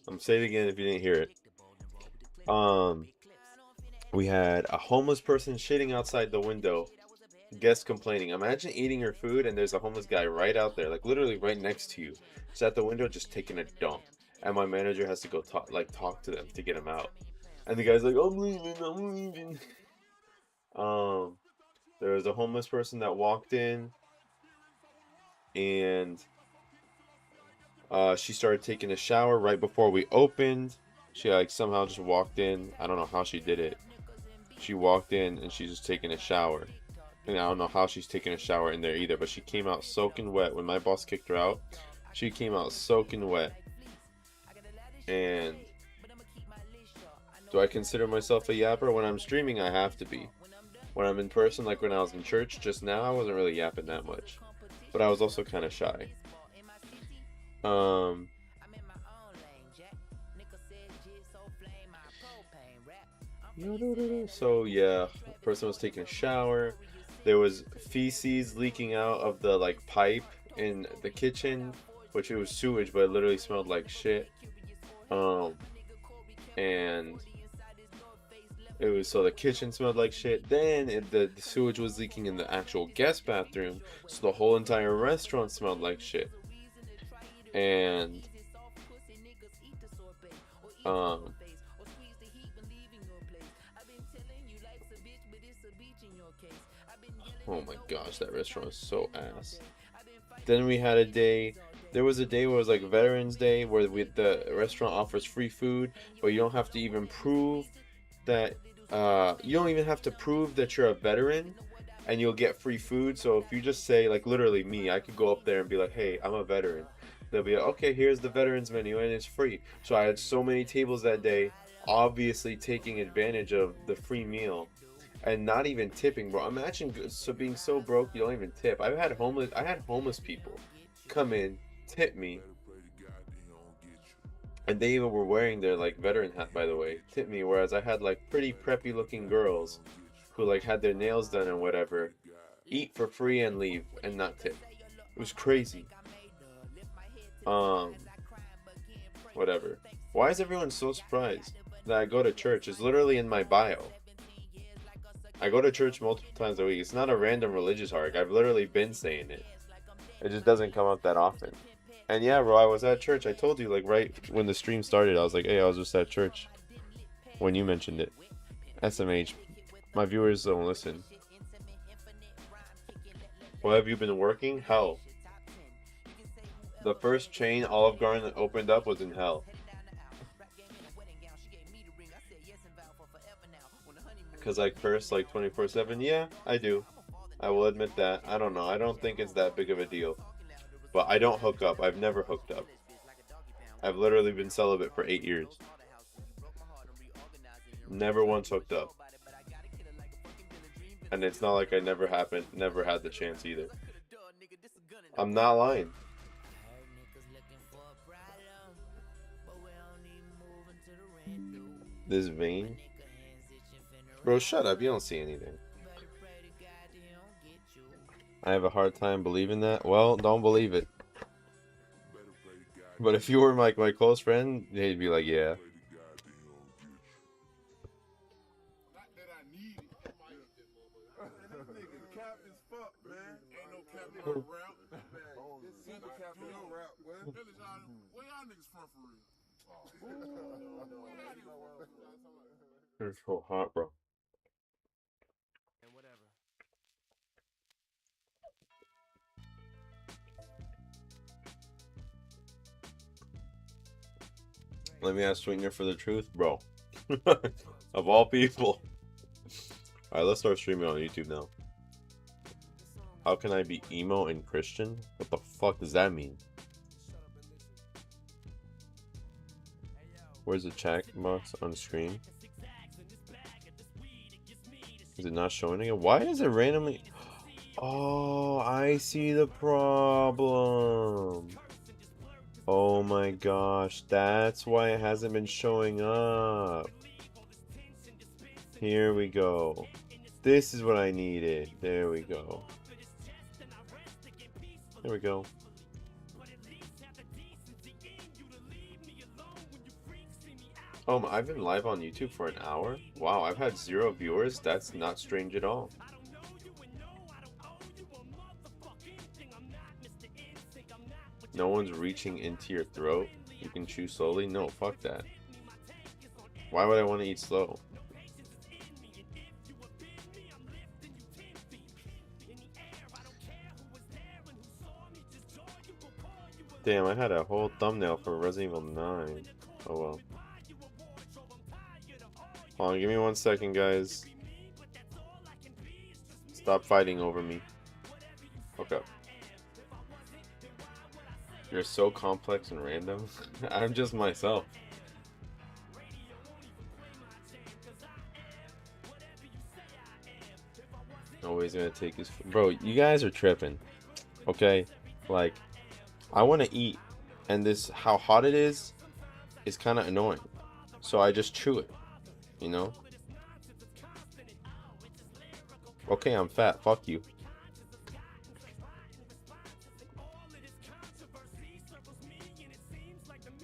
I'm saying it again if you didn't hear it. Um, we had a homeless person shitting outside the window, guests complaining. Imagine eating your food and there's a homeless guy right out there, like literally right next to you, just at the window, just taking a dump. And my manager has to go talk to them to get him out. And the guy's like, "I'm leaving, I'm leaving." Um, there was a homeless person that walked in, and she started taking a shower right before we opened. She like somehow just walked in. I don't know how she did it. She walked in and she's just taking a shower. And I don't know how she's taking a shower in there either, but she came out soaking wet. When my boss kicked her out, she came out soaking wet. And do I consider myself a yapper? When I'm streaming, I have to be. When I'm in person, like when I was in church just now, I wasn't really yapping that much. But I was also kind of shy. Um, so yeah, person was taking a shower. There was feces leaking out of the like pipe in the kitchen. which it was sewage, but it literally smelled like shit. And it was, so the kitchen smelled like shit. Then the sewage was leaking in the actual guest bathroom, so the whole entire restaurant smelled like shit. And um, oh my gosh, that restaurant is so ass. Then we had a day. There was a day where it was like Veterans Day, where the restaurant offers free food, but you don't have to even prove that. You don't even have to prove that you're a veteran, and you'll get free food. So if you just say, like, literally me, I could go up there and be like, "Hey, I'm a veteran." They'll be like, "Okay, here's the veterans menu, and it's free." So I had so many tables that day, obviously taking advantage of the free meal. And not even tipping, bro. Imagine so being so broke you don't even tip. I had homeless people come in, tip me, and they even were wearing their like veteran hat, by the way, tip me. Whereas I had like pretty preppy looking girls who like had their nails done and whatever, eat for free and leave and not tip. It was crazy. Um, Whatever. Why is everyone so surprised that I go to church? It's literally in my bio. I go to church multiple times a week. It's not a random religious arc. I've literally been saying it. It just doesn't come up that often. And yeah, bro, I was at church. I told you, like, right when the stream started, I was like, hey, I was just at church when you mentioned it. SMH. My viewers don't listen. What have you been working? Hell. The first chain Olive Garden opened up was in hell. Because I curse like 24/7? Yeah, I do. I will admit that. I don't know. I don't think it's that big of a deal. But I don't hook up. I've never hooked up. I've literally been celibate for 8 years. Never once hooked up. And it's not like I never had the chance either. I'm not lying. This vein? Bro, shut up. You don't see anything. I have a hard time believing that. Well, don't believe it. But if you were like my close friend, they'd be like, yeah. It's so hot, bro. Let me ask Sweetener for the truth, bro. Of all people. Alright, let's start streaming on YouTube now. How can I be emo and Christian? What the fuck does that mean? Where's the check box on screen? Is it not showing again? Why is it randomly? Oh, I see the problem. Oh my gosh, that's why it hasn't been showing up. Here we go. This is what I needed. There we go. There we go. Oh, I've been live on YouTube for an hour? Wow, I've had 0 viewers? That's not strange at all. No one's reaching into your throat. You can chew slowly? No, fuck that. Why would I want to eat slow? Damn, I had a whole thumbnail for Resident Evil 9. Oh well. Hold on, give me 1 second, guys. Stop fighting over me. Okay. You're so complex and random. I'm just myself. Always gonna take his... Bro, you guys are tripping. Okay? Like, I want to eat, and this, how hot it is kind of annoying. So I just chew it. You know? Okay, I'm fat. Fuck you.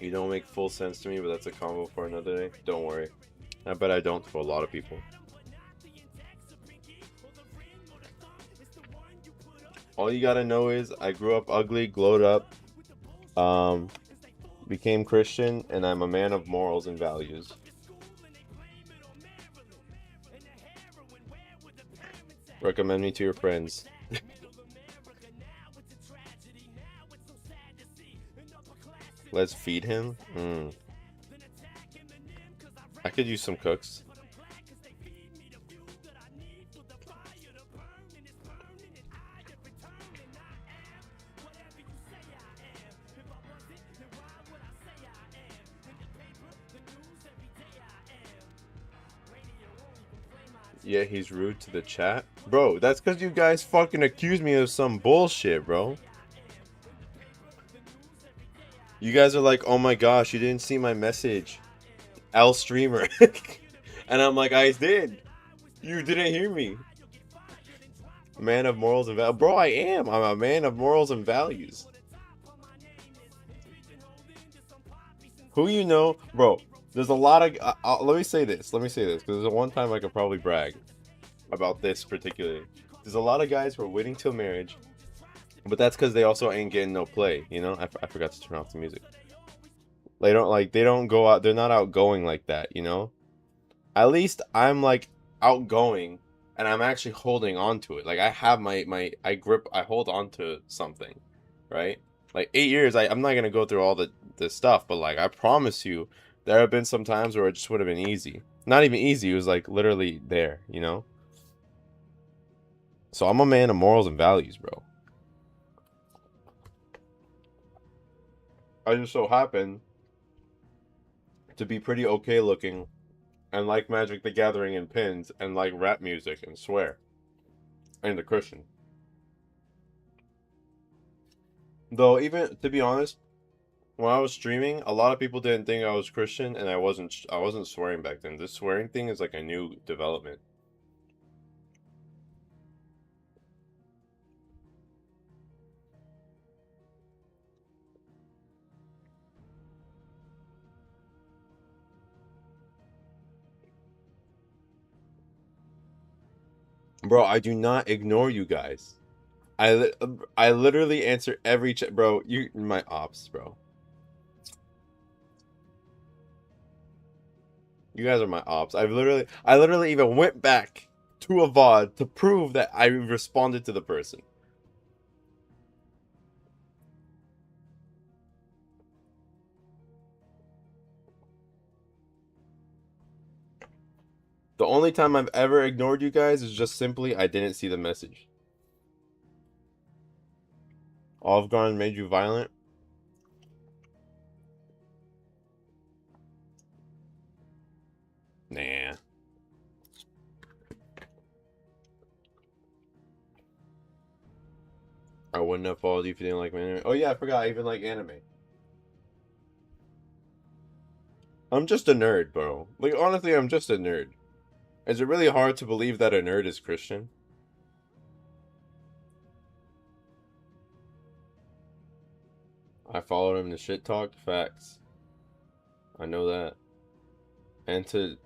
You don't make full sense to me, but that's a combo for another day. Don't worry. I bet I don't for a lot of people. All you gotta know is I grew up ugly, glowed up, became Christian, and I'm a man of morals and values. Recommend me to your friends. Let's feed him? I could use some cooks. Yeah, he's rude to the chat. Bro, that's because you guys fucking accuse me of some bullshit, bro. You guys are like, oh my gosh, you didn't see my message. L streamer. And I'm like, I did. You didn't hear me. Man of morals and values. Bro, I am. I'm a man of morals and values. Who you know? Bro, there's a lot of... let me say this, because there's one time I could probably brag about this particularly. There's a lot of guys who are waiting till marriage, but that's because they also ain't getting no play, you know? I forgot to turn off the music. They don't go out, they're not outgoing like that, you know? At least I'm, like, outgoing, and I'm actually holding on to it. Like, I have I hold on to something, right? Like, 8 years, I'm not gonna go through all the stuff, but, like, I promise you, there have been some times where it just would have been easy. Not even easy, it was, like, literally there, you know? So I'm a man of morals and values, bro. I just so happen to be pretty okay looking and like Magic the Gathering and pins and like rap music and swear. And the Christian. Though, even to be honest, when I was streaming, a lot of people didn't think I was Christian, and I wasn't swearing back then. This swearing thing is like a new development. Bro, I do not ignore you guys. I literally answer every chat, bro. You my ops, bro. You guys are my ops. I literally even went back to a VOD to prove that I responded to the person. The only time I've ever ignored you guys is just simply I didn't see the message. Olive Garden made you violent? Nah. I wouldn't have followed you if you didn't like my anime. Oh yeah, I forgot I even like anime. I'm just a nerd, bro. Like, honestly, I'm just a nerd. Is it really hard to believe that a nerd is Christian? I followed him to shit talk? Facts. I know that. And to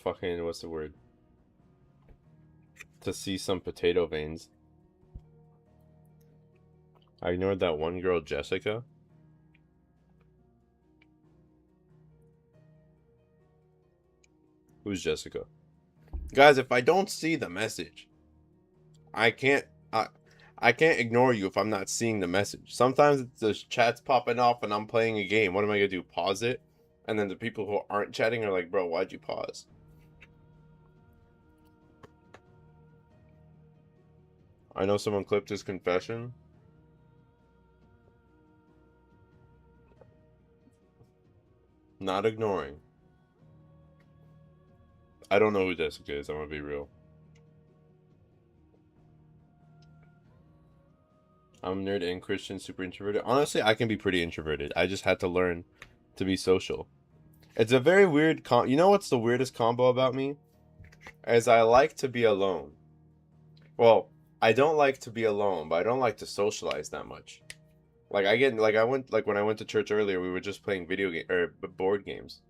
fucking, what's the word? To see some potato veins. I ignored that one girl, Jessica. Who's Jessica? Guys, if I don't see the message, I can't ignore you if I'm not seeing the message. Sometimes the chat's popping off and I'm playing a game. What am I gonna do? Pause it? And then the people who aren't chatting are like, bro, why'd you pause? I know someone clipped his confession. Not ignoring. I don't know who Jessica is, I'm gonna be real. I'm nerd and Christian, super introverted. Honestly, I can be pretty introverted. I just had to learn to be social. It's a very weird you know what's the weirdest combo about me? Is I like to be alone. Well, I don't like to be alone, but I don't like to socialize that much. Like I went like when I went to church earlier, we were just playing video game or board games.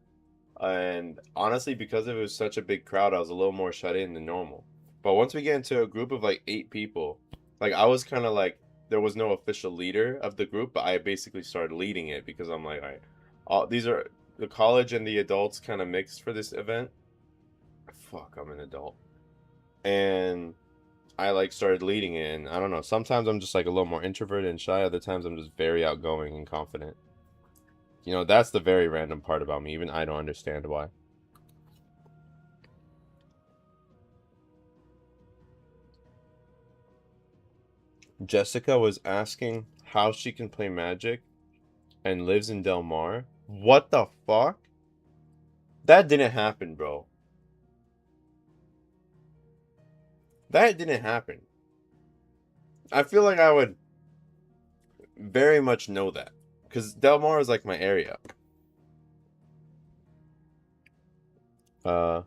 And honestly, because it was such a big crowd, I was a little more shut in than normal. But once we get into a group of like 8 people, like I was kind of like there was no official leader of the group, but I basically started leading it because I'm like, all right, all these are the college and the adults kind of mixed for this event. Fuck, I'm an adult. And I like started leading it, and I don't know. Sometimes I'm just like a little more introverted and shy. Other times I'm just very outgoing and confident. You know, that's the very random part about me. Even I don't understand why. Jessica was asking how she can play Magic and lives in Del Mar. What the fuck? That didn't happen, bro. That didn't happen. I feel like I would very much know that. Because Del Mar is like my area. Uh,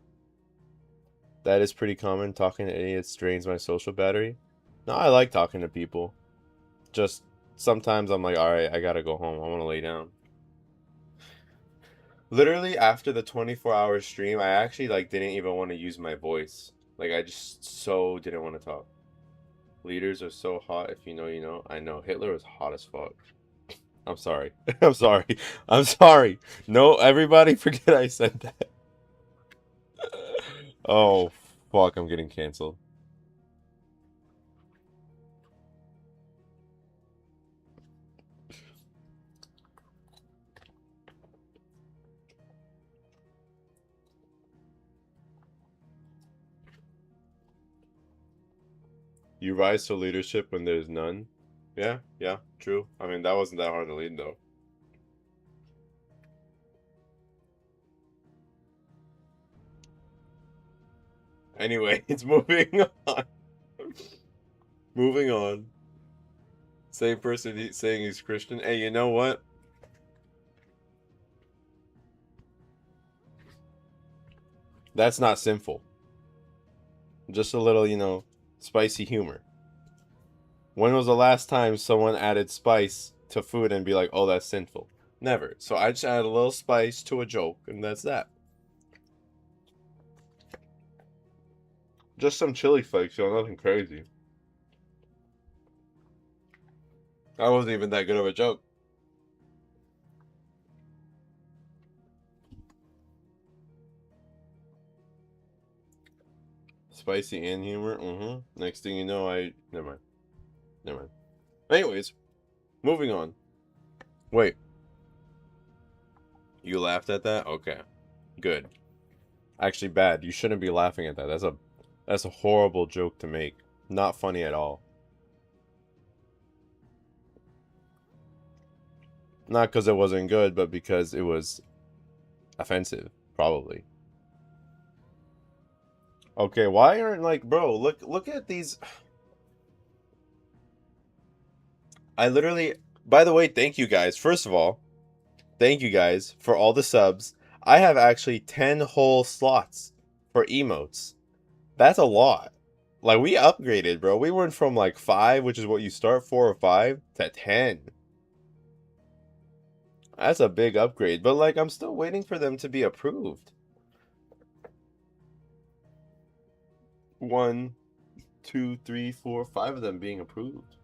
that is pretty common. Talking to idiots drains my social battery. No, I like talking to people. Just sometimes I'm like, alright, I gotta go home. I want to lay down. Literally after the 24-hour stream, I actually like didn't even want to use my voice. Like I just so didn't want to talk. Leaders are so hot. If you know, you know. I know Hitler was hot as fuck. I'm sorry. I'm sorry. I'm sorry. No, everybody forget I said that. Oh fuck! I'm getting canceled. You rise to leadership when there's none. Yeah, yeah, true. I mean, that wasn't that hard to lead though. Anyway, it's moving on. Moving on. Same person saying he's Christian. Hey, you know what? That's not sinful. Just a little, you know, spicy humor. When was the last time someone added spice to food and be like, oh, that's sinful? Never. So I just add a little spice to a joke, and that's that. Just some chili flakes, you know, nothing crazy. That wasn't even that good of a joke. Spicy and humor. Mm-hmm. Next thing you know, never mind. Never mind. Anyways, moving on. Wait, you laughed at that? Okay. Good. Actually bad. You shouldn't be laughing at that. That's a horrible joke to make. Not funny at all. Not because it wasn't good, but because it was offensive, probably. Okay, why aren't like, bro, look at these. I literally, by the way, thank you guys. First of all, thank you guys for all the subs. I have actually 10 whole slots for emotes. That's a lot. Like we upgraded, bro. We went from like 5, which is what you start 4 or 5, to 10. That's a big upgrade, but like I'm still waiting for them to be approved. 1, 2, 3, 4, 5 of them being approved.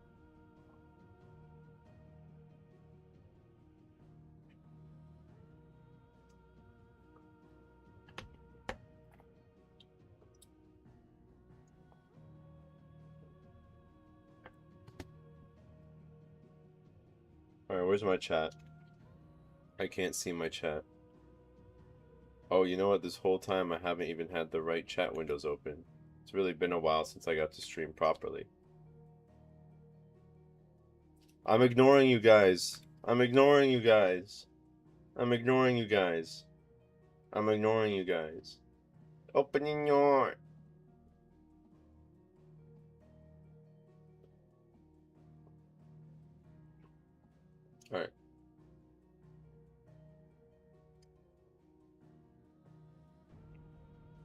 Alright, where's my chat? I can't see my chat. Oh, you know what? This whole time I haven't even had the right chat windows open. It's really been a while since I got to stream properly. I'm ignoring you guys. I'm ignoring you guys. I'm ignoring you guys. I'm ignoring you guys. Opening your... Alright.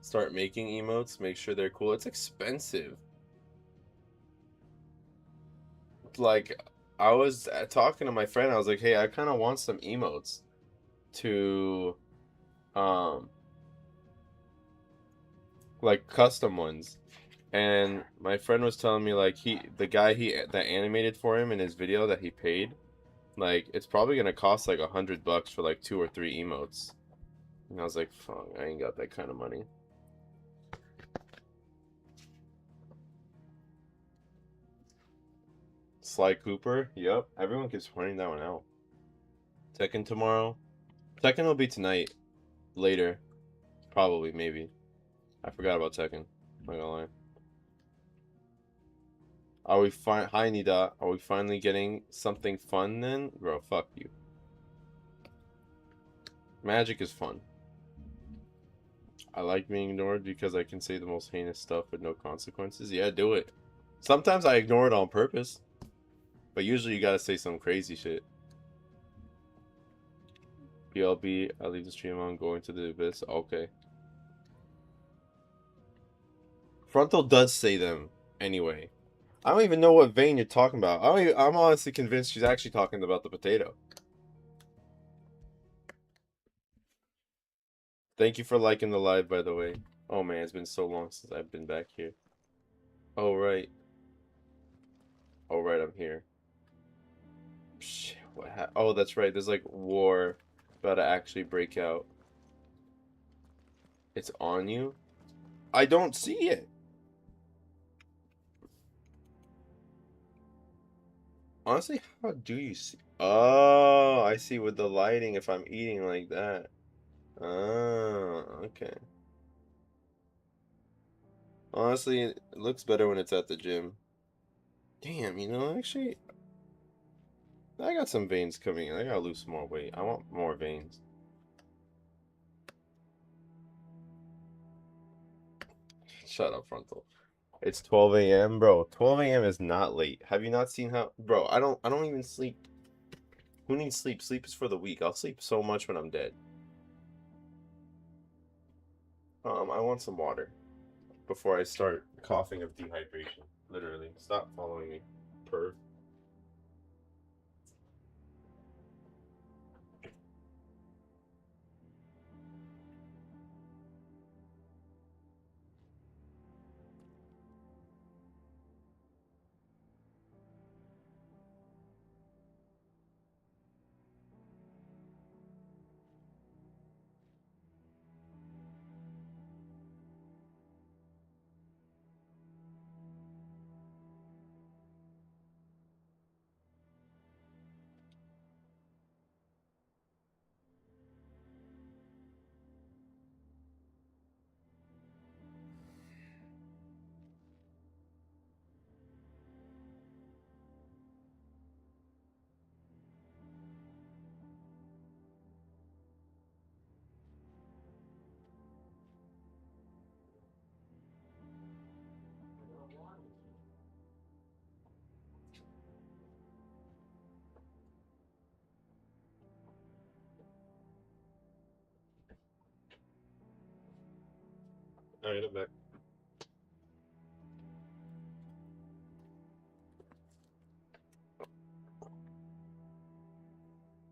Start making emotes. Make sure they're cool. It's expensive. Like, I was talking to my friend. I was like, "Hey, I kind of want some emotes to, um, like custom ones." And my friend was telling me like the guy that animated for him in his video that he paid, like it's probably gonna cost like $100 for like 2 or 3 emotes. And I was like, "Fuck, I ain't got that kind of money." Sly Cooper, yep. Everyone keeps pointing that one out. Tekken tomorrow. Tekken will be tonight, later, probably, maybe. I forgot about Tekken. Not gonna lie. Are we fine? Hi, Nida. Are we finally getting something fun then? Bro, fuck you. Magic is fun. I like being ignored because I can say the most heinous stuff with no consequences. Yeah, do it. Sometimes I ignore it on purpose, but usually you gotta say some crazy shit. BLB, I leave the stream on, going to the abyss. Okay. Frontal does say them anyway. I don't even know what vein you're talking about. I'm honestly convinced she's actually talking about the potato. Thank you for liking the live, by the way. Oh man, it's been so long since I've been back here. Oh right. Oh right, I'm here. Shit, oh, that's right. There's like war about to actually break out. It's on you? I don't see it. Honestly, how do you see? Oh, I see with the lighting if I'm eating like that. Oh, okay. Honestly, it looks better when it's at the gym. Damn, actually, I got some veins coming in. I gotta lose some more weight. I want more veins. Shut up, Frontal. It's 12 a.m., bro. 12 a.m. is not late. Have you not seen how, bro? I don't even sleep. Who needs sleep? Sleep is for the weak. I'll sleep so much when I'm dead. I want some water before I start coughing of dehydration. Literally. Stop following me. Perv. Alright, I'm back.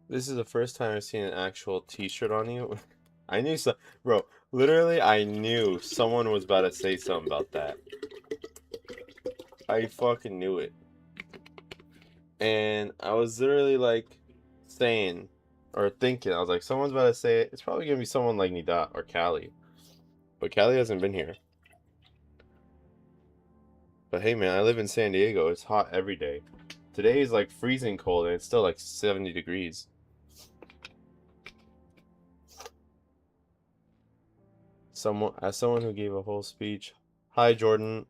This is the first time I've seen an actual t-shirt on you. I knew so, bro. Literally, I knew someone was about to say something about that. I fucking knew it. And I was literally like saying or thinking, I was like, someone's about to say it. It's probably gonna be someone like Nidat or Callie. But Callie hasn't been here. But hey man, I live in San Diego. It's hot every day. Today is like freezing cold and it's still like 70 degrees. Someone who gave a whole speech. Hi Jordan.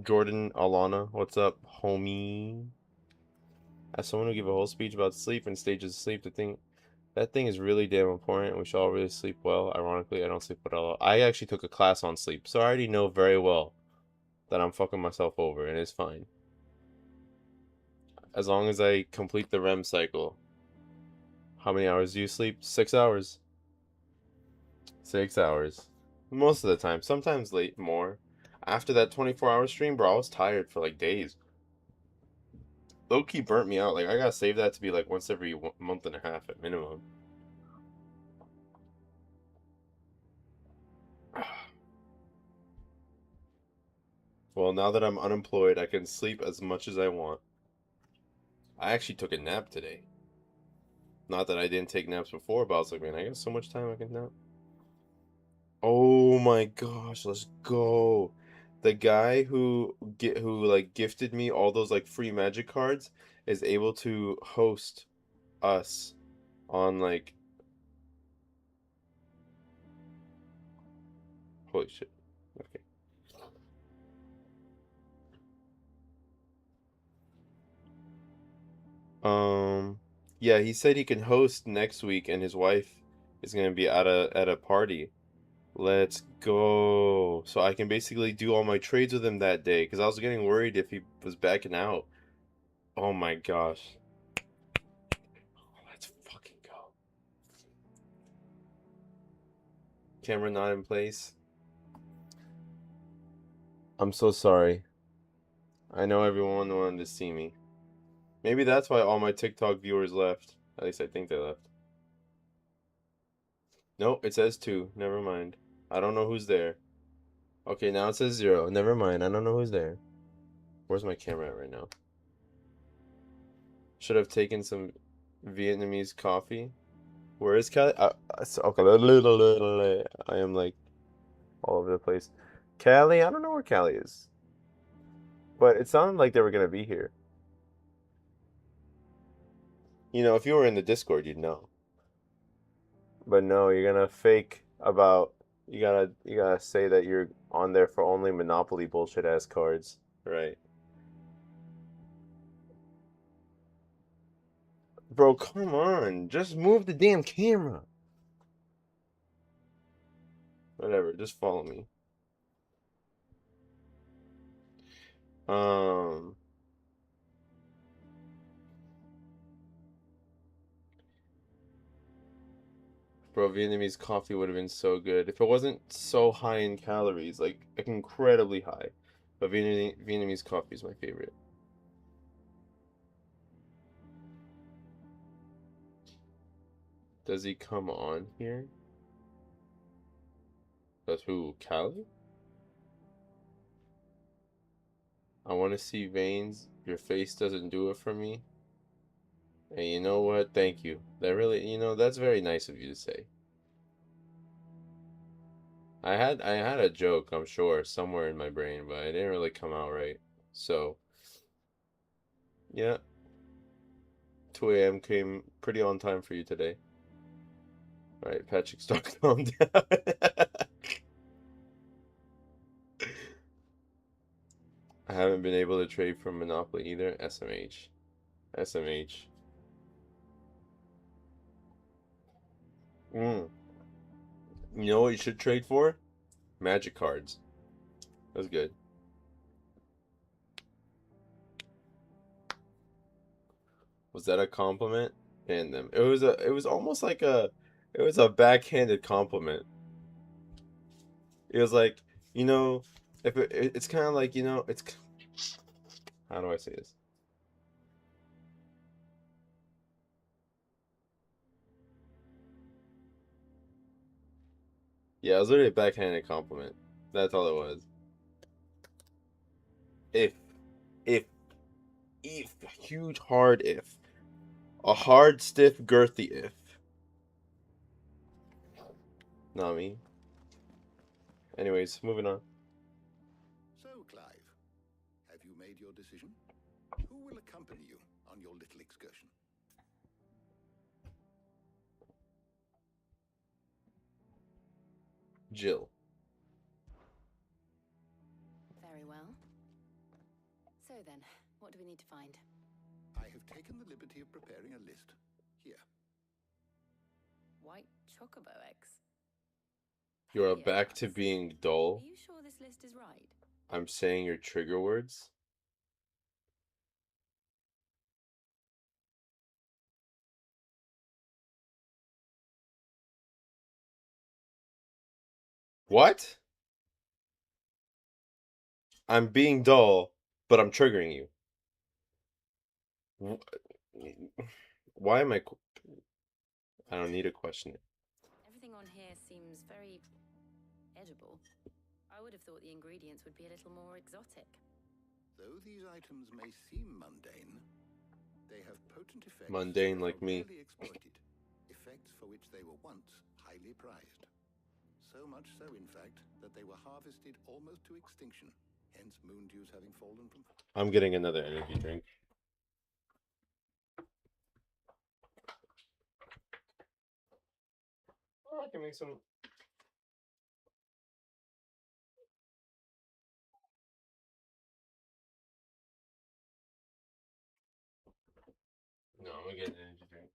Jordan Alana. What's up, homie? As someone who gave a whole speech about sleep and stages of sleep, that thing is really damn important. We should all really sleep well. Ironically, I don't sleep well at all. I actually took a class on sleep, so I already know very well that I'm fucking myself over, and it's fine. As long as I complete the REM cycle. How many hours do you sleep? 6 hours. 6 hours. Most of the time. Sometimes late more. After that 24-hour stream, bro, I was tired for like days. low key burnt me out. Like I gotta save that to be like once every month and a half at minimum. Well, now that I'm unemployed, I can sleep as much as I want. I actually took a nap today. Not that I didn't take naps before, but I was like, man, I got so much time I can nap. Oh my gosh, let's go. The guy who like gifted me all those like free magic cards is able to host us on like holy shit. Okay. Um yeah, he said he can host next week and his wife is gonna be at a party. Let's go. So I can basically do all my trades with him that day because I was getting worried if he was backing out. Oh my gosh. Let's fucking go. Camera not in place. I'm so sorry. I know everyone wanted to see me. Maybe that's why all my TikTok viewers left. At least I think they left. Nope, it says 2. Never mind. I don't know who's there. Okay, now it says 0. Never mind. I don't know who's there. Where's my camera at right now? Should have taken some Vietnamese coffee. Where is Cali? Okay, I am like all over the place. Cali? I don't know where Cali is. But it sounded like they were gonna be here. You know, if you were in the Discord, you'd know. But no, you're gonna fake about you gotta say that you're on there for only Monopoly bullshit ass cards. Right. Bro, come on. Just move the damn camera. Whatever, just follow me. Um Bro, Vietnamese coffee would have been so good. If it wasn't so high in calories, like incredibly high. But Vietnamese coffee is my favorite. Does he come on here? That's who? Cali? I want to see veins. Your face doesn't do it for me. And you know what? Thank you. That really, that's very nice of you to say. I had a joke, I'm sure, somewhere in my brain, but it didn't really come out right. So, yeah, 2 a.m. came pretty on time for you today. All right, Patrick, stop, calm down. I haven't been able to trade from Monopoly either. SMH. SMH. Mm. You know what you should trade for? Magic cards. That's good. Was that a compliment? And them. It was almost like it was a backhanded compliment. It was like, you know, if it's kind of like, it's how do I say this? Yeah, it was literally a backhanded compliment. That's all it was. If, if, if, huge hard if, a hard, stiff, girthy if. Not me. Anyways, moving on. So, Clive, have you made your decision? Who will accompany you on your little excursion? Jill. Very well. So then, what do we need to find? I have taken the liberty of preparing a list. Here. White chocobo eggs. You are Paleo back to nuts. being Are dull. you sure this list is right? I'm saying your trigger words. What? I'm being dull, but I'm triggering you. Wh- Why am I? I don't need to question it. Everything on here seems very edible. I would have thought the ingredients would be a little more exotic. Though these items may seem mundane, they have potent effects Mundane that like are me. rarely exploited, effects for which they were once highly prized. So much so, in fact, that they were harvested almost to extinction, hence moon dews having fallen from... I'm getting another energy drink. Oh, I can make some. No, I'm gonna get an energy drink.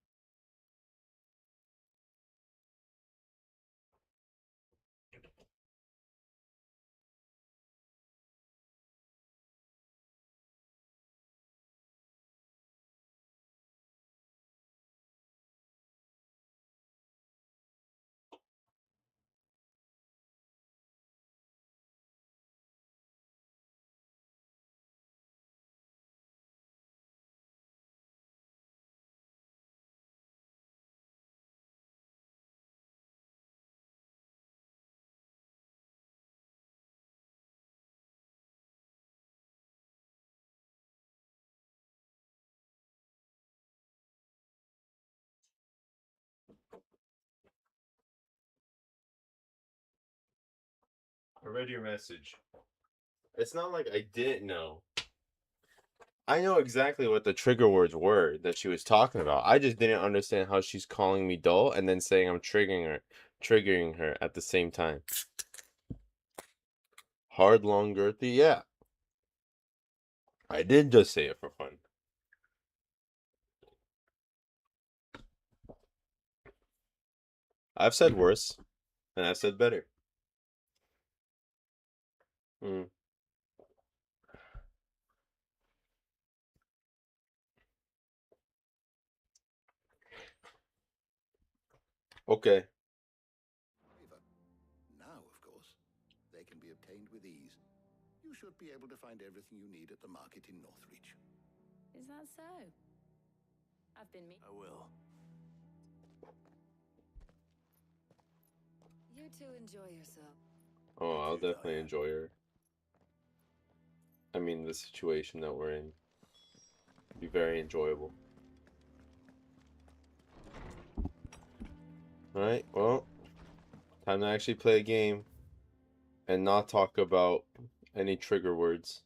I read your message. It's not like I didn't know. I know exactly what the trigger words were that she was talking about. I just didn't understand how she's calling me dull and then saying I'm triggering her at the same time. Hard, long, girthy, yeah. I did just say it for fun. I've said worse, and I've said better. Mm, okay. flavor. Now, of course, they can be obtained with ease. You should be able to find everything you need at the market in Northreach. Is that so? I've been me. I will. You two enjoy yourself. Oh, I'll You too, definitely Diane. enjoy her. I mean, the situation that we're in. Be very enjoyable. Alright, well, time to actually play a game and not talk about any trigger words.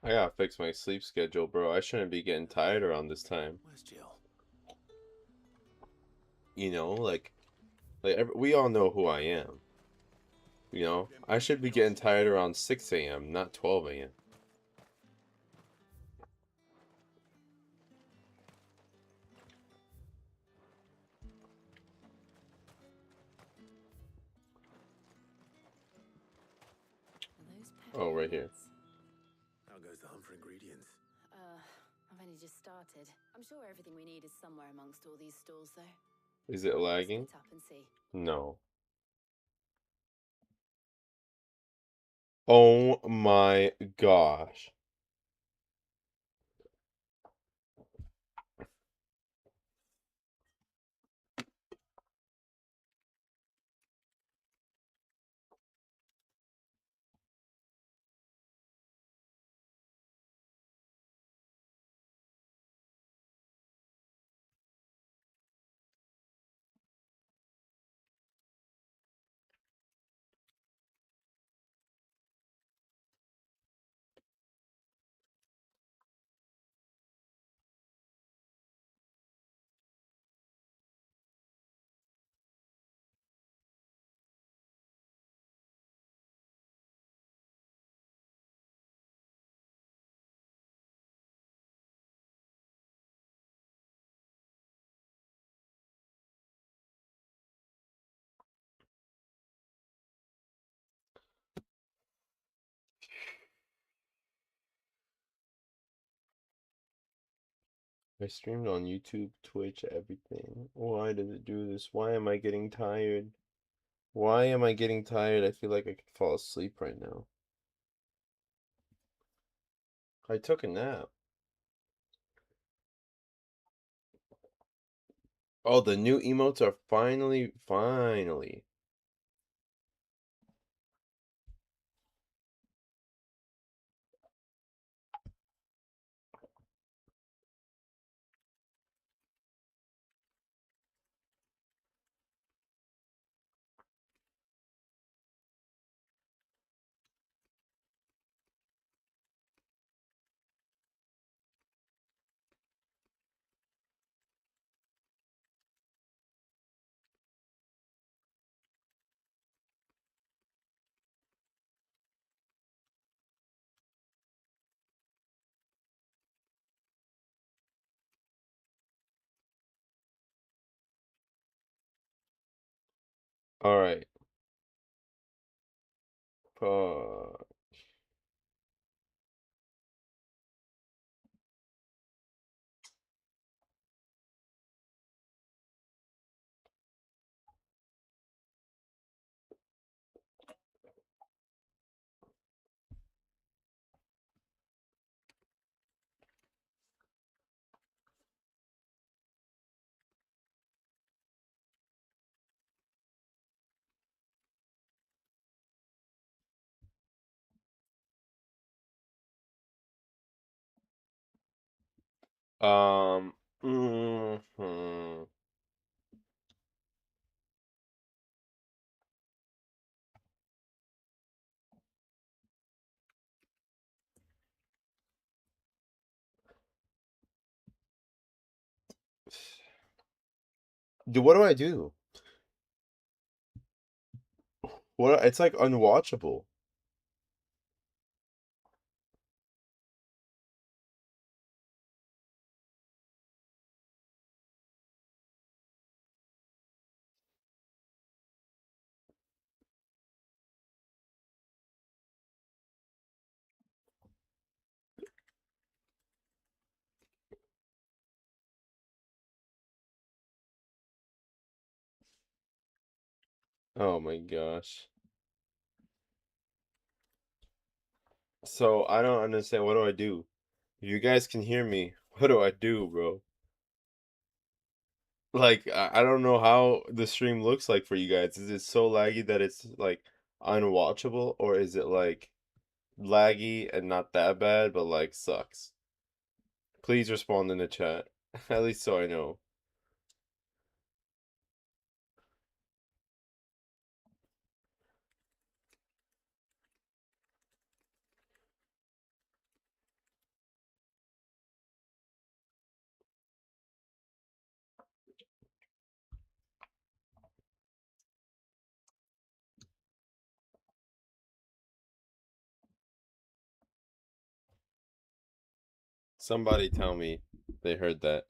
I gotta fix my sleep schedule, bro. I shouldn't be getting tired around this time. Where's Jill? You know, we all know who I am. You know, I should be getting tired around 6 a.m., not 12 a.m. Are those Oh, right here. peppermints? How goes the hunt for ingredients? I've only just started. I'm sure everything we need is somewhere amongst all these stalls, though. Is it Let's lagging? split up and see. No. Oh my gosh. I streamed on YouTube, Twitch, everything. Why does it do this? Why am I getting tired? Why am I getting tired? I feel like I could fall asleep right now. I took a nap. Oh, the new emotes are finally. All right. Uh, um, mhm. What do I do? What? It's like unwatchable. Oh my gosh. So I don't understand. What do I do? If you guys can hear me, what do I do, bro? Like, I don't know how the stream looks like for you guys. Is it so laggy that it's like unwatchable, or is it like laggy and not that bad, but like sucks? Please respond in the chat. At least so I know. Somebody tell me they heard that.